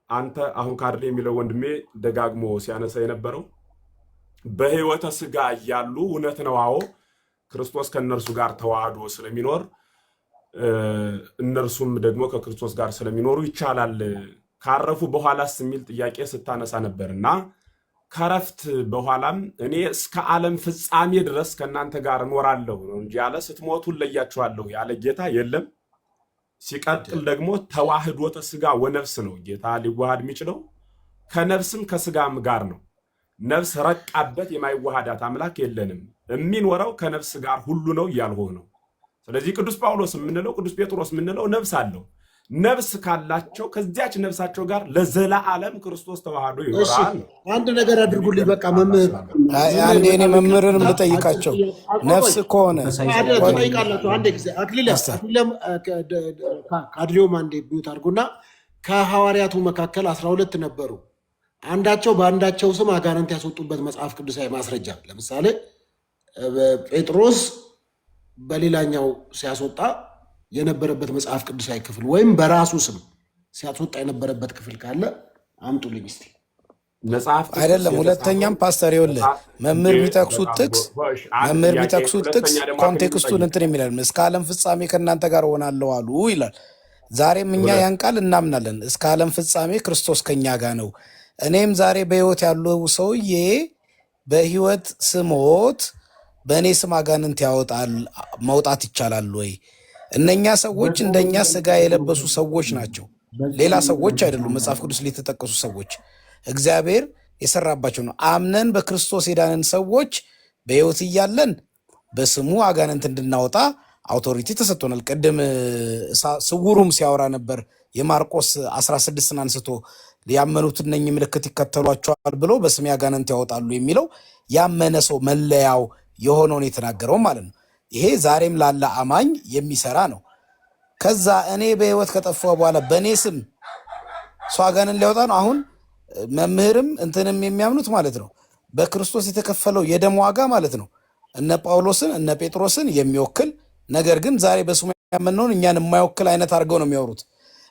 አንተ አሁን ካርድ የሚለው ወንድሜ ደጋግሞ ሲያነሳ የነበረው በሕይወተ ሥጋ እያሉ እውነት ነው። አዎ ክርስቶስ ከእነርሱ ጋር ተዋህዶ ስለሚኖር እነርሱም ደግሞ ከክርስቶስ ጋር ስለሚኖሩ ይቻላል። ካረፉ በኋላስ የሚል ጥያቄ ስታነሳ ነበርና ከረፍት በኋላም እኔ እስከ ዓለም ፍጻሜ ድረስ ከእናንተ ጋር እኖራለሁ ነው እንጂ ያለ ስትሞቱ እለያችኋለሁ ያለ ጌታ የለም። ሲቀጥል ደግሞ ተዋህዶተ ሥጋ ወነፍስ ነው። ጌታ ሊዋሃድ የሚችለው ከነፍስም ከሥጋም ጋር ነው። ነፍስ ረቃበት የማይዋሃዳት አምላክ የለንም። የሚኖረው ከነፍስ ጋር ሁሉ ነው እያልሁ ነው። ስለዚህ ቅዱስ ጳውሎስ የምንለው ቅዱስ ጴጥሮስ የምንለው ነፍስ አለው። ነፍስ ካላቸው ከዚያች ነፍሳቸው ጋር ለዘላለም ክርስቶስ ተዋህዶ ይኖራል። አንድ ነገር አድርጉልኝ። በቃ መምህር አንዴ እኔ መምህርንም ልጠይቃቸው ነፍስ ከሆነ ጠይቃላችሁ። አንዴ ጊዜ አድሊዮም አንዴ ቢዩት አድርጉና ከሐዋርያቱ መካከል 12 ነበሩ። አንዳቸው በአንዳቸው ስም አጋንንት ያስወጡበት መጽሐፍ ቅዱሳዊ ማስረጃ፣ ለምሳሌ ጴጥሮስ በሌላኛው ሲያስወጣ የነበረበት መጽሐፍ ቅዱሳዊ ክፍል ወይም በራሱ ስም ሲያስወጣ የነበረበት ክፍል ካለ አምጡልኝ እስቲ። አይደለም ሁለተኛም ፓስተር ይኸውልህ መምህር ቢጠቅሱት ጥቅስ ኮንቴክስቱን እንትን የሚላል እስከ ዓለም ፍጻሜ ከእናንተ ጋር ሆናለሁ አሉ ይላል። ዛሬም እኛ ያን ቃል እናምናለን። እስከ ዓለም ፍጻሜ ክርስቶስ ከኛ ጋር ነው። እኔም ዛሬ በህይወት ያለው ሰውዬ በህይወት ስሞት በእኔ ስም አጋንንት ያወጣል መውጣት ይቻላል ወይ? እነኛ ሰዎች እንደኛ ስጋ የለበሱ ሰዎች ናቸው፣ ሌላ ሰዎች አይደሉም። መጽሐፍ ቅዱስ ላይ የተጠቀሱ ሰዎች እግዚአብሔር የሰራባቸው ነው። አምነን በክርስቶስ የዳንን ሰዎች በህይወት እያለን በስሙ አጋንንት እንድናወጣ አውቶሪቲ ተሰጥቶናል። ቅድም ስውሩም ሲያወራ ነበር የማርቆስ 16ን አንስቶ ያመኑት እነኚህ ምልክት ይከተሏቸዋል ብሎ በስሜ አጋንንት ያወጣሉ የሚለው ያመነ ሰው መለያው የሆነውን የተናገረው ማለት ነው። ይሄ ዛሬም ላለ አማኝ የሚሰራ ነው። ከዛ እኔ በህይወት ከጠፋሁ በኋላ በእኔ ስም ሰው አጋንንት ሊያወጣ ነው። አሁን መምህርም እንትንም የሚያምኑት ማለት ነው በክርስቶስ የተከፈለው የደም ዋጋ ማለት ነው እነ ጳውሎስን እነ ጴጥሮስን የሚወክል ነገር ግን ዛሬ በስሙ ያመነውን እኛን የማይወክል አይነት አድርገው ነው የሚያወሩት።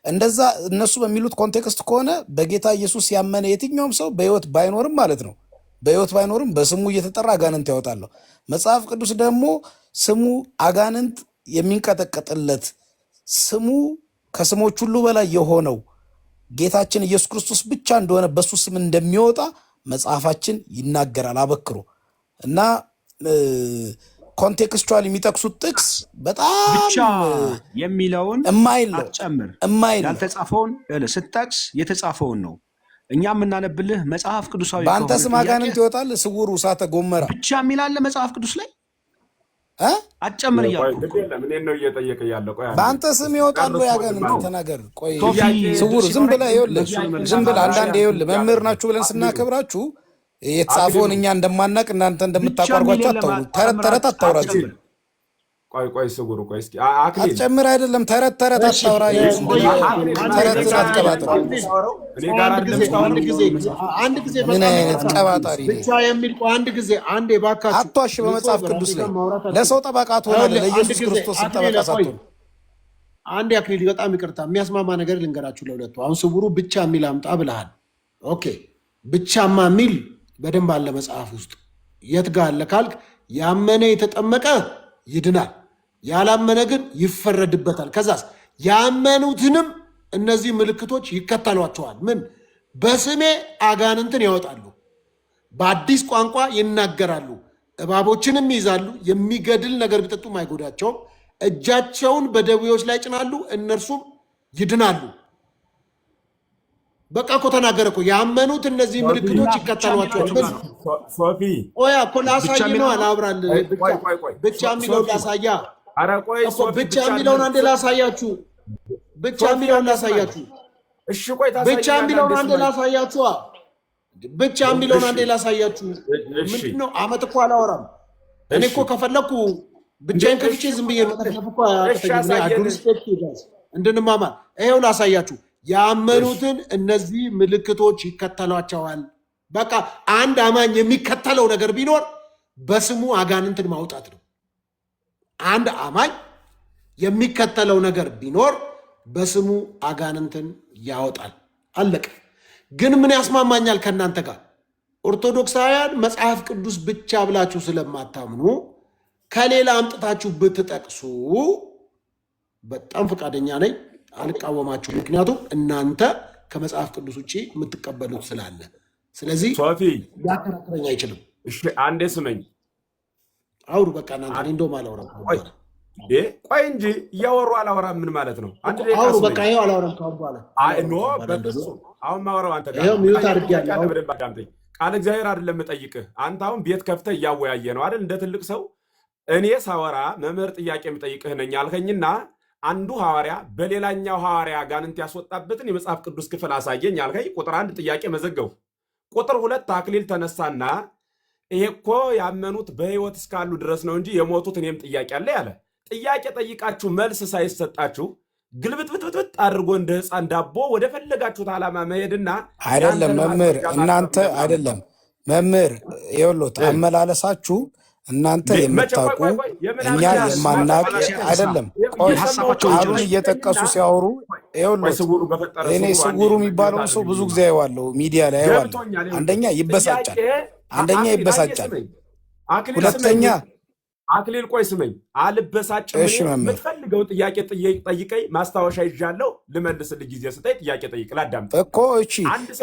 እንደዛ እነሱ በሚሉት ኮንቴክስት ከሆነ በጌታ ኢየሱስ ያመነ የትኛውም ሰው በህይወት ባይኖርም ማለት ነው በህይወት ባይኖርም በስሙ እየተጠራ አጋንንት ያወጣለሁ። መጽሐፍ ቅዱስ ደግሞ ስሙ አጋንንት የሚንቀጠቀጥለት ስሙ ከስሞች ሁሉ በላይ የሆነው ጌታችን ኢየሱስ ክርስቶስ ብቻ እንደሆነ በሱ ስም እንደሚወጣ መጽሐፋችን ይናገራል አበክሮ እና ኮንቴክስቹዋል የሚጠቅሱት ጥቅስ በጣም ብቻ የሚለውን እማይል ነው አትጨምር። እማይል ያልተጻፈውን ስትጠቅስ የተጻፈውን ነው እኛ የምናነብልህ መጽሐፍ ቅዱሳዊ። በአንተ ስም አጋንንት ይወጣል ስውሩ እሳተ ገሞራ ብቻ የሚላለ መጽሐፍ ቅዱስ ላይ አትጨምር እያልኩ በአንተ ስም ይወጣሉ ያጋንንት ተናገር። ቆይ ስውሩ ዝም ብለህ ይኸውልህ ዝም ብለህ አንዳንዴ ይኸውልህ መምህር ናችሁ ብለን ስናከብራችሁ የተጻፈውን እኛ እንደማናቅ እናንተ እንደምታቋርጓቸው አታውሩ። ተረት ተረት አታውራችሁ። ቆይ ስውሩ ቆይ እስኪ አትጨምር አይደለም ተረት ተረት አታውራ። ተረት አትቀባጥር። ምን አይነት ቀባጣሪ ብቻ የሚል አንድ ጊዜ አንዴ ባካችሁ አትዋሽ። በመጽሐፍ ቅዱስ ላይ ለሰው ጠበቃ ትሆናለህ፣ ለኢየሱስ ክርስቶስ ጠበቃ ሳትሆን። አንድ አክሊል በጣም ይቅርታ የሚያስማማ ነገር ልንገራችሁ ለሁለቱ። አሁን ስውሩ ብቻ የሚል አምጣ ብለሃል። ኦኬ ብቻማ የሚል በደንብ አለ መጽሐፍ ውስጥ። የት ጋር አለ ካልክ ያመነ የተጠመቀ ይድናል፣ ያላመነ ግን ይፈረድበታል። ከዛስ ያመኑትንም እነዚህ ምልክቶች ይከተሏቸዋል። ምን? በስሜ አጋንንትን ያወጣሉ፣ በአዲስ ቋንቋ ይናገራሉ፣ እባቦችንም ይይዛሉ፣ የሚገድል ነገር ቢጠጡም አይጎዳቸውም፣ እጃቸውን በደዌዎች ላይ ጭናሉ፣ እነርሱም ይድናሉ። በቃ እኮ ተናገረ እኮ ያመኑት እነዚህ ምልክቶች ይከተሏቸዋል። ሶፊ ቆያ እኮ ላሳይ ነው አላብራል ብቻ የሚለውን ላሳያ ብቻ የሚለውን አንዴ ላሳያችሁ። ብቻ የሚለውን ላሳያችሁ። እሺ ቆይ ብቻ የሚለውን አንዴ ላሳያችሁ። ብቻ የሚለውን አንዴ ላሳያችሁ። ምንድነው አመት እኮ አላወራም እኔ እኮ ከፈለኩ ብቻዬን ከፍቼ ዝም ብዬ መጠረፍ እኮ እንድንማማር ይሄው ላሳያችሁ። ያመኑትን እነዚህ ምልክቶች ይከተሏቸዋል። በቃ አንድ አማኝ የሚከተለው ነገር ቢኖር በስሙ አጋንንትን ማውጣት ነው። አንድ አማኝ የሚከተለው ነገር ቢኖር በስሙ አጋንንትን ያወጣል። አለቀ። ግን ምን ያስማማኛል ከእናንተ ጋር? ኦርቶዶክሳውያን መጽሐፍ ቅዱስ ብቻ ብላችሁ ስለማታምኑ ከሌላ አምጥታችሁ ብትጠቅሱ በጣም ፈቃደኛ ነኝ፣ አልቃወማችሁ። ምክንያቱም እናንተ ከመጽሐፍ ቅዱስ ውጭ የምትቀበሉት ስላለ። ስለዚህ ሶፊ ሊያከራክረኝ አይችልም። እሺ አንዴ ስመኝ አውሩ። በቃ እናንተ እንደውም አላወራም። ቆይ እንጂ እያወሩ አላወራም ምን ማለት ነው? አንድ ደቂቃ አውሩ። በቃ ይሄው አላወራም ካሁን በኋላ። አይ ኖ በፍጹም አሁን ማወራው አንተ ጋር ይሄው ሚዩት አድርጌያለሁ። በደንብ አዳምጠኝ። ቃል እግዚአብሔር አይደለም የምጠይቅህ። አንተ አሁን ቤት ከፍተህ እያወያየ ነው አይደል? እንደ ትልቅ ሰው እኔ ሳወራ መምህር ጥያቄ የምጠይቅህ ነኝ አልከኝና አንዱ ሐዋርያ በሌላኛው ሐዋርያ አጋንንት ያስወጣበትን የመጽሐፍ ቅዱስ ክፍል አሳየኝ አልከኝ። ቁጥር 1 ጥያቄ መዘገቡ። ቁጥር 2 አክሊል ተነሳና ይሄ እኮ ያመኑት በሕይወት እስካሉ ድረስ ነው እንጂ የሞቱት እኔም ጥያቄ አለ ያለ። ጥያቄ ጠይቃችሁ መልስ ሳይሰጣችሁ ግልብጥብጥብጥ አድርጎ እንደ ሕፃን ዳቦ ወደ ፈለጋችሁት ዓላማ መሄድና አይደለም መምህር፣ እናንተ አይደለም መምህር፣ ይኸውልዎት አመላለሳችሁ እናንተ የምታውቁ እኛ የማናቅ አይደለም። ቃሉን እየጠቀሱ ሲያወሩ ይኸውልዎት እኔ ስውሩ የሚባለውን ሰው ብዙ ጊዜ አየዋለሁ፣ ሚዲያ ላይ አየዋለሁ። አንደኛ ይበሳጫል፣ ሁለተኛ አክሊል ቆይ ስመኝ፣ አልበሳጭም። የምትፈልገው ጥያቄ ጠይቀኝ፣ ማስታወሻ ይዣለሁ፣ ልመልስልህ። ጊዜ ስጠኝ፣ ጥያቄ ጠይቅ፣ ላዳምጥ እኮ። እሺ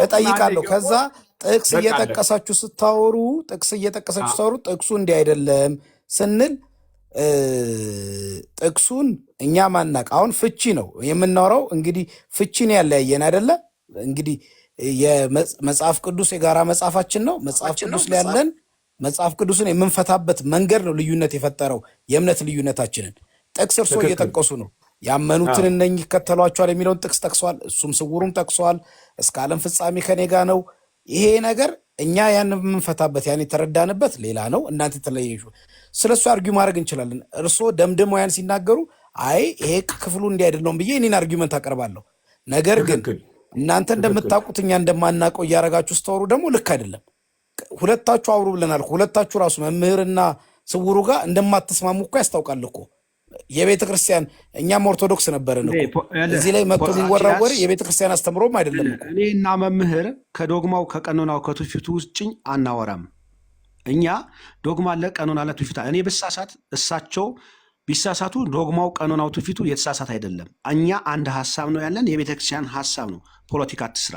እጠይቃለሁ። ከዛ ጥቅስ እየጠቀሳችሁ ስታወሩ ጥቅሱ እንዲህ አይደለም ስንል ጥቅሱን እኛ ማናቅ። አሁን ፍቺ ነው የምናወራው። እንግዲህ ፍቺን ያለያየን አይደለ? እንግዲህ የመጽሐፍ ቅዱስ የጋራ መጽሐፋችን ነው። መጽሐፍ ቅዱስ ላይ ያለን መጽሐፍ ቅዱስን የምንፈታበት መንገድ ነው ልዩነት የፈጠረው፣ የእምነት ልዩነታችንን። ጥቅስ እርሶ እየጠቀሱ ነው ያመኑትን እነኝህ ይከተሏቸዋል የሚለውን ጥቅስ ጠቅሷል። እሱም ስውሩም ጠቅሷል። እስከ ዓለም ፍጻሜ ከኔ ጋ ነው። ይሄ ነገር እኛ ያን የምንፈታበት ያን የተረዳንበት ሌላ ነው። እናንተ የተለያዩ ስለሱ አርጊው ማድረግ እንችላለን። እርሶ ደምድመው ያን ሲናገሩ አይ ይሄ ክፍሉ እንዲህ አይደለም ብዬ እኔን አርጊመንት አቀርባለሁ። ነገር ግን እናንተ እንደምታውቁት እኛ እንደማናውቀው እያደረጋችሁ ስተወሩ ደግሞ ልክ አይደለም። ሁለታችሁ አውሩ ብለናል። ሁለታችሁ ራሱ መምህርና ስውሩ ጋር እንደማትስማሙ እኮ ያስታውቃል እኮ። የቤተ ክርስቲያን እኛም ኦርቶዶክስ ነበርን እኮ። እዚህ ላይ መጥቶ የሚወራው ወሬ የቤተ ክርስቲያን አስተምሮም አይደለም እኮ። እኔና መምህር ከዶግማው ከቀኖናው ከትውፊቱ ውጭ አናወራም። እኛ ዶግማ አለ፣ ቀኖና አለ፣ ትውፊት። እኔ ብሳሳት እሳቸው ቢሳሳቱ ዶግማው ቀኖናው ትውፊቱ የተሳሳት አይደለም። እኛ አንድ ሀሳብ ነው ያለን፣ የቤተክርስቲያን ሀሳብ ነው። ፖለቲካ አትስራ።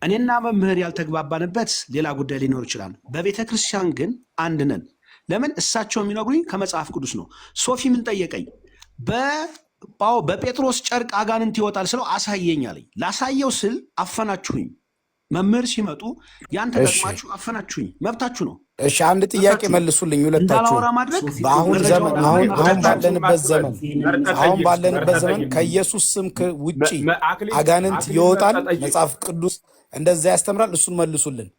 እኔና መምህር ያልተግባባንበት ሌላ ጉዳይ ሊኖር ይችላል። በቤተክርስቲያን ግን አንድ ነን። ለምን? እሳቸው የሚነግሩኝ ከመጽሐፍ ቅዱስ ነው። ሶፊ ምን ጠየቀኝ? በጴጥሮስ ጨርቅ አጋንንት ይወጣል ስለው አሳየኝ አለኝ። ላሳየው ስል አፈናችሁኝ። መምህር ሲመጡ ያን ተጠቅማችሁ አፈናችሁኝ። መብታችሁ ነው። እሺ አንድ ጥያቄ መልሱልኝ ሁለታችሁ። በአሁን ዘመን አሁን ባለንበት ዘመን ከኢየሱስ ስም ውጪ አጋንንት ይወጣል? መጽሐፍ ቅዱስ እንደዛ ያስተምራል? እሱን መልሱልን።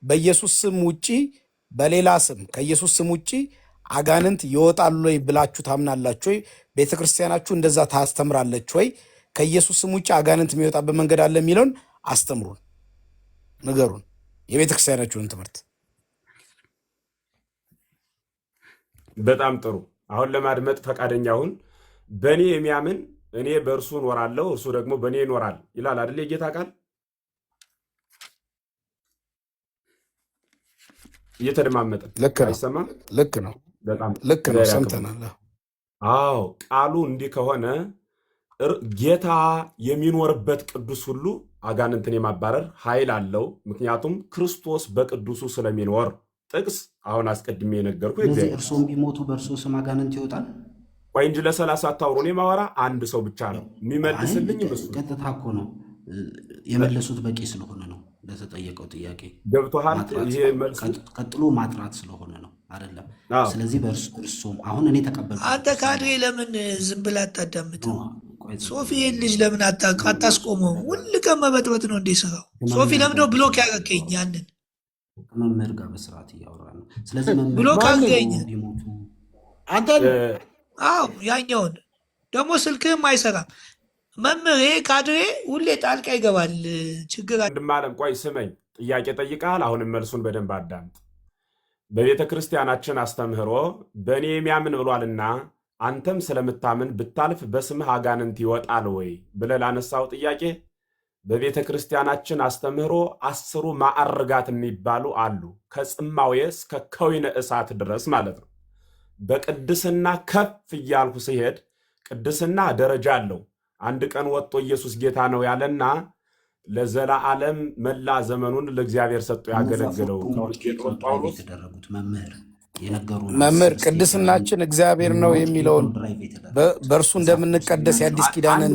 በኢየሱስ ስም ውጪ በሌላ ስም ከኢየሱስ ስም ውጪ አጋንንት ይወጣሉ ወይ ብላችሁ ታምናላችሁ ወይ? ቤተክርስቲያናችሁ እንደዛ ታስተምራለች ወይ? ከኢየሱስ ስም ውጪ አጋንንት የሚወጣበት መንገድ አለ የሚለውን አስተምሩን፣ ንገሩን፣ የቤተክርስቲያናችሁን ትምህርት። በጣም ጥሩ። አሁን ለማድመጥ ፈቃደኛ ሁን። በእኔ የሚያምን እኔ በእርሱ እኖራለሁ እርሱ ደግሞ በእኔ ይኖራል ይላል አይደል የጌታ ቃል? እየተደማመጠ አይሰማም? ልክ ነው፣ ልክ ነው፣ ሰምተናል። አዎ ቃሉ እንዲህ ከሆነ ጌታ የሚኖርበት ቅዱስ ሁሉ አጋንንትን የማባረር ኃይል አለው። ምክንያቱም ክርስቶስ በቅዱሱ ስለሚኖር። ጥቅስ አሁን አስቀድሜ የነገርኩ እርሶም ቢሞቱ በእርሶ ስም አጋንንት ይወጣል። ቆይ እንጂ ለ30 አታውሩ። እኔ ማወራ አንድ ሰው ብቻ ነው የሚመልስልኝ። እሱ ቀጥታ እኮ ነው የመለሱት። በቂ ስለሆነ ነው ለተጠየቀው ጥያቄ ገብቶሃል? ይሄ መልስ ቀጥሎ ማጥራት ስለሆነ ነው አይደለም? ስለዚህ በእርሶም አሁን እኔ ተቀበልኩ። አንተ ካድሬ ለምን ዝም ብለህ አታዳምጥም? ሶፊ ልጅ ለምን አታስቆመው? ሁል ቀን መበጥበጥ ነው እንዴ ስራው? ሶፊ ለምን ነው ብሎክ ያደረገኝ? ያንን ከመምህር ጋር በስርዓት እያወራን ነው። ስለዚህ ብሎክ አድርገኝ አንተ። አዎ ያኛውን ደግሞ ስልክህም አይሰራም። መምህር ይሄ ካድሬ ሁሌ ጣልቃ ይገባል። ችግር ወንድማለም ቆይ ስመኝ፣ ጥያቄ ጠይቀሃል። አሁንም መልሱን በደንብ አዳምጥ። በቤተ ክርስቲያናችን አስተምህሮ በእኔ የሚያምን ብሏልና አንተም ስለምታምን ብታልፍ በስምህ አጋንንት ይወጣል ወይ ብለህ ላነሳው ጥያቄ በቤተ ክርስቲያናችን አስተምህሮ 10 ማዕርጋት የሚባሉ አሉ። ከጽማዌ እስከ ከዊነ እሳት ድረስ ማለት ነው። በቅድስና ከፍ እያልኩ ሲሄድ ቅድስና ደረጃ አለው። አንድ ቀን ወጥቶ ኢየሱስ ጌታ ነው ያለና ለዘላለም መላ ዘመኑን ለእግዚአብሔር ሰጥቶ ያገለገለው ጳውሎስ የተደረጉት መምህር ቅድስናችን እግዚአብሔር ነው የሚለውን በእርሱ እንደምንቀደስ የአዲስ ኪዳንን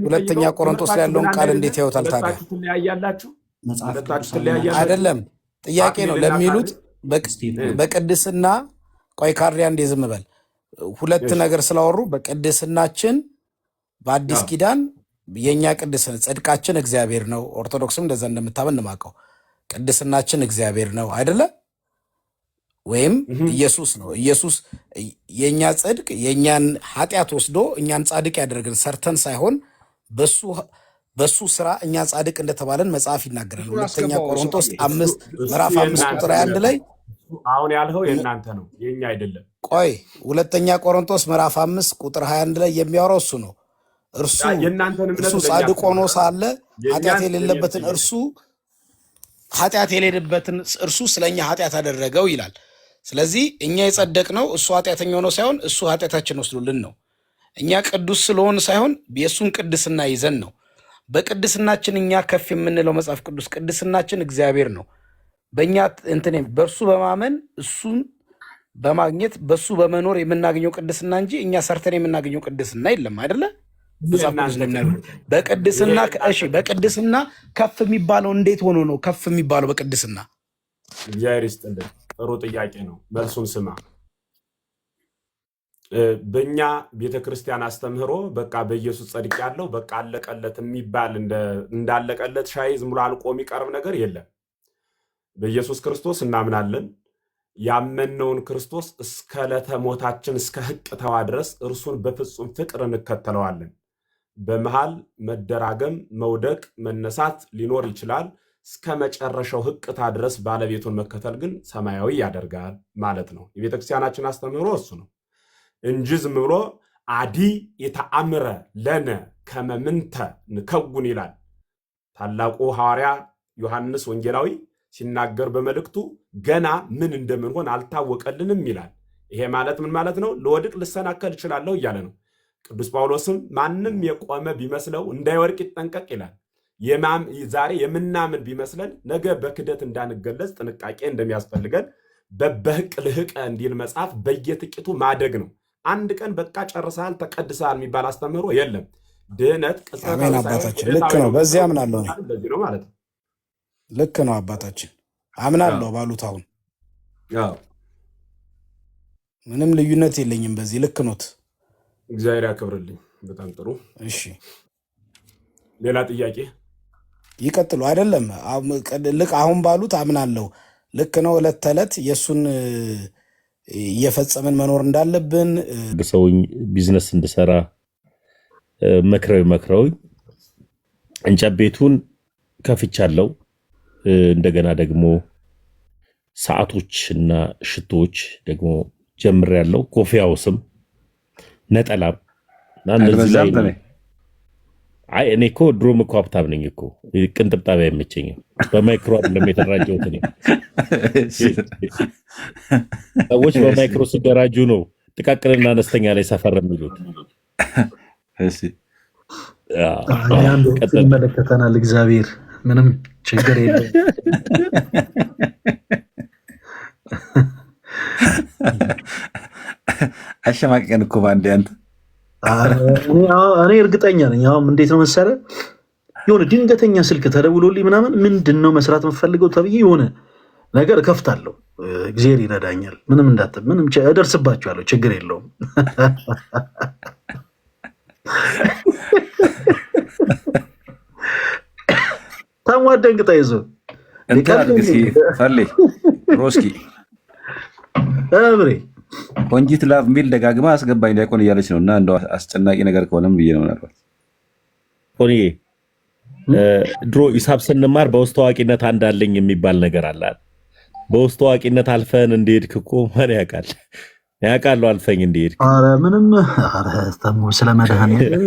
ሁለተኛ ቆሮንቶስ ላይ ያለውን ቃል እንዴት ያዩታል ታዲያ? አይደለም ጥያቄ ነው ለሚሉት በቅድስና ቆይ ካርዲያ እንደ ዝም በል ሁለት ነገር ስላወሩ በቅድስናችን በአዲስ ኪዳን የኛ ቅድስና ጽድቃችን እግዚአብሔር ነው። ኦርቶዶክስም እንደዛ እንደምታምን ማቀው ቅድስናችን እግዚአብሔር ነው አይደለ? ወይም ኢየሱስ ነው። ኢየሱስ የኛ ጽድቅ የኛን ኃጢአት ወስዶ እኛን ጻድቅ ያደረገን ሰርተን ሳይሆን በሱ ስራ እኛ ጻድቅ እንደተባለን መጽሐፍ ይናገራል። ሁለተኛ ቆሮንቶስ 5 ምዕራፍ 5 ቁጥር 1 ላይ አሁን ያልኸው የእናንተ ነው የኛ አይደለም። ቆይ ሁለተኛ ቆሮንቶስ ምዕራፍ 5 ቁጥር 21 ላይ የሚያወራው እሱ ነው። እርሱ ጻድቅ ሆኖ ሳለ ኃጢአት የሌለበትን እርሱ ስለኛ ኃጢአት አደረገው ይላል። ስለዚህ እኛ የጸደቅነው እሱ ኃጢአተኛ ሆኖ ሳይሆን እሱ ኃጢአታችን ወስዶልን ነው። እኛ ቅዱስ ስለሆን ሳይሆን የእሱን ቅድስና ይዘን ነው። በቅድስናችን እኛ ከፍ የምንለው መጽሐፍ ቅዱስ ቅድስናችን እግዚአብሔር ነው። በእኛ በእርሱ በማመን እሱን በማግኘት በእሱ በመኖር የምናገኘው ቅድስና እንጂ እኛ ሰርተን የምናገኘው ቅድስና የለም አይደለ? በቅድስና ከፍ የሚባለው እንዴት ሆኖ ነው ከፍ የሚባለው? በቅድስና እግዚአብሔር ይስጥልን። ጥሩ ጥያቄ ነው። መልሱን ስማ። በእኛ ቤተክርስቲያን አስተምህሮ በቃ በኢየሱስ ጸድቅ ያለው በቃ አለቀለት የሚባል እንዳለቀለት ሻይ ዝም ብሎ አልቆ የሚቀርብ ነገር የለም። በኢየሱስ ክርስቶስ እናምናለን። ያመነውን ክርስቶስ እስከ ዕለተ ሞታችን እስከ ሕቅተዋ ድረስ እርሱን በፍጹም ፍቅር እንከተለዋለን። በመሃል መደራገም፣ መውደቅ፣ መነሳት ሊኖር ይችላል። እስከ መጨረሻው ሕቅታ ድረስ ባለቤቱን መከተል ግን ሰማያዊ ያደርጋል ማለት ነው። የቤተክርስቲያናችን አስተምህሮ እሱ ነው እንጂ ዝም ብሎ አዲ የተአምረ ለነ ከመምንተ ንከውን ይላል ታላቁ ሐዋርያ ዮሐንስ ወንጌላዊ ሲናገር በመልእክቱ ገና ምን እንደምንሆን አልታወቀልንም ይላል። ይሄ ማለት ምን ማለት ነው? ለወድቅ ልሰናከል እችላለሁ እያለ ነው። ቅዱስ ጳውሎስም ማንም የቆመ ቢመስለው እንዳይወድቅ ይጠንቀቅ ይላል። ዛሬ የምናምን ቢመስለን ነገ በክደት እንዳንገለጽ ጥንቃቄ እንደሚያስፈልገን በበህቅ ልህቀ እንዲል መጽሐፍ በየጥቂቱ ማደግ ነው። አንድ ቀን በቃ ጨርሰሃል ተቀድሰሃል የሚባል አስተምህሮ የለም። ድህነት አሜን አባታችን ልክ ነው። በዚህ አምናለሁ ነው ማለት ነው። ልክ ነው አባታችን አምናለሁ ባሉት አሁን ምንም ልዩነት የለኝም በዚህ ልክ ኖት። እግዚአብሔር ያክብርልኝ። በጣም ጥሩ። እሺ ሌላ ጥያቄ ይቀጥሉ። አይደለም ልክ አሁን ባሉት አምናለሁ ልክ ነው። ዕለት ተዕለት የእሱን እየፈጸምን መኖር እንዳለብን ሰውኝ ቢዝነስ እንድሰራ መክረውኝ እንጨት ቤቱን ከፍቻለሁ። እንደገና ደግሞ ሰዓቶችና ሽቶች ደግሞ ጀምሬያለሁ። ኮፊ ሃውስም ነጠላም እነዚህ ላይ አይ እኔ እኮ ድሮም እኮ ሀብታም ነኝ እኮ ቅንጥብጣቢ አይመቸኝም። በማይክሮ አይደለም የተደራጀሁት እኔ። ሰዎች በማይክሮ ሲደራጁ ነው ጥቃቅንና አነስተኛ ላይ ሰፈር የሚሉት። እሺ ይመለከተናል። እግዚአብሔር ምንም ችግር የለም። አሸማቀቀን እኮ ባንዴ አንተ። እኔ እርግጠኛ ነኝ። አሁን እንዴት ነው መሰለህ የሆነ ድንገተኛ ስልክ ተደውሎልኝ ምናምን ምንድን ነው መስራት የምፈልገው ተብዬ የሆነ ነገር እከፍታለሁ። እግዚአብሔር ይረዳኛል። ምንም ምንም እደርስባችኋለሁ። ችግር የለውም። አትደንግጣ ይዞ እንትን አድርግ እስኪ ፈሌ ሮስኪ አብሬ ቆንጂት ላቭ ሚል ደጋግማ አስገባኝ ዲያቆን እያለች ነው እና እንደው አስጨናቂ ነገር ከሆነም ብዬ ነው ምናልባት ቆንዬ ድሮ ሂሳብ ስንማር በውስጥ ታዋቂነት አንዳለኝ የሚባል ነገር አለ። በውስጥ ታዋቂነት አልፈን እንደሄድክ እኮ ማን ያውቃል? ያውቃሉ አልፈኝ እንደሄድክ። ኧረ ምንም ኧረ ተሙ ስለመድኃኒዓለም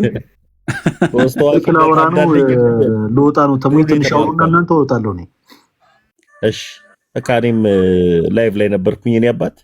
በውስጥ ታዋቂነት አንዳለኝ ልወጣ ነው። ተሙ ትንሽ አውሩና እናንተ እወጣለሁ እኔ። እሺ በቃ እኔም ላይቭ ላይ ነበርኩኝ እኔ አባት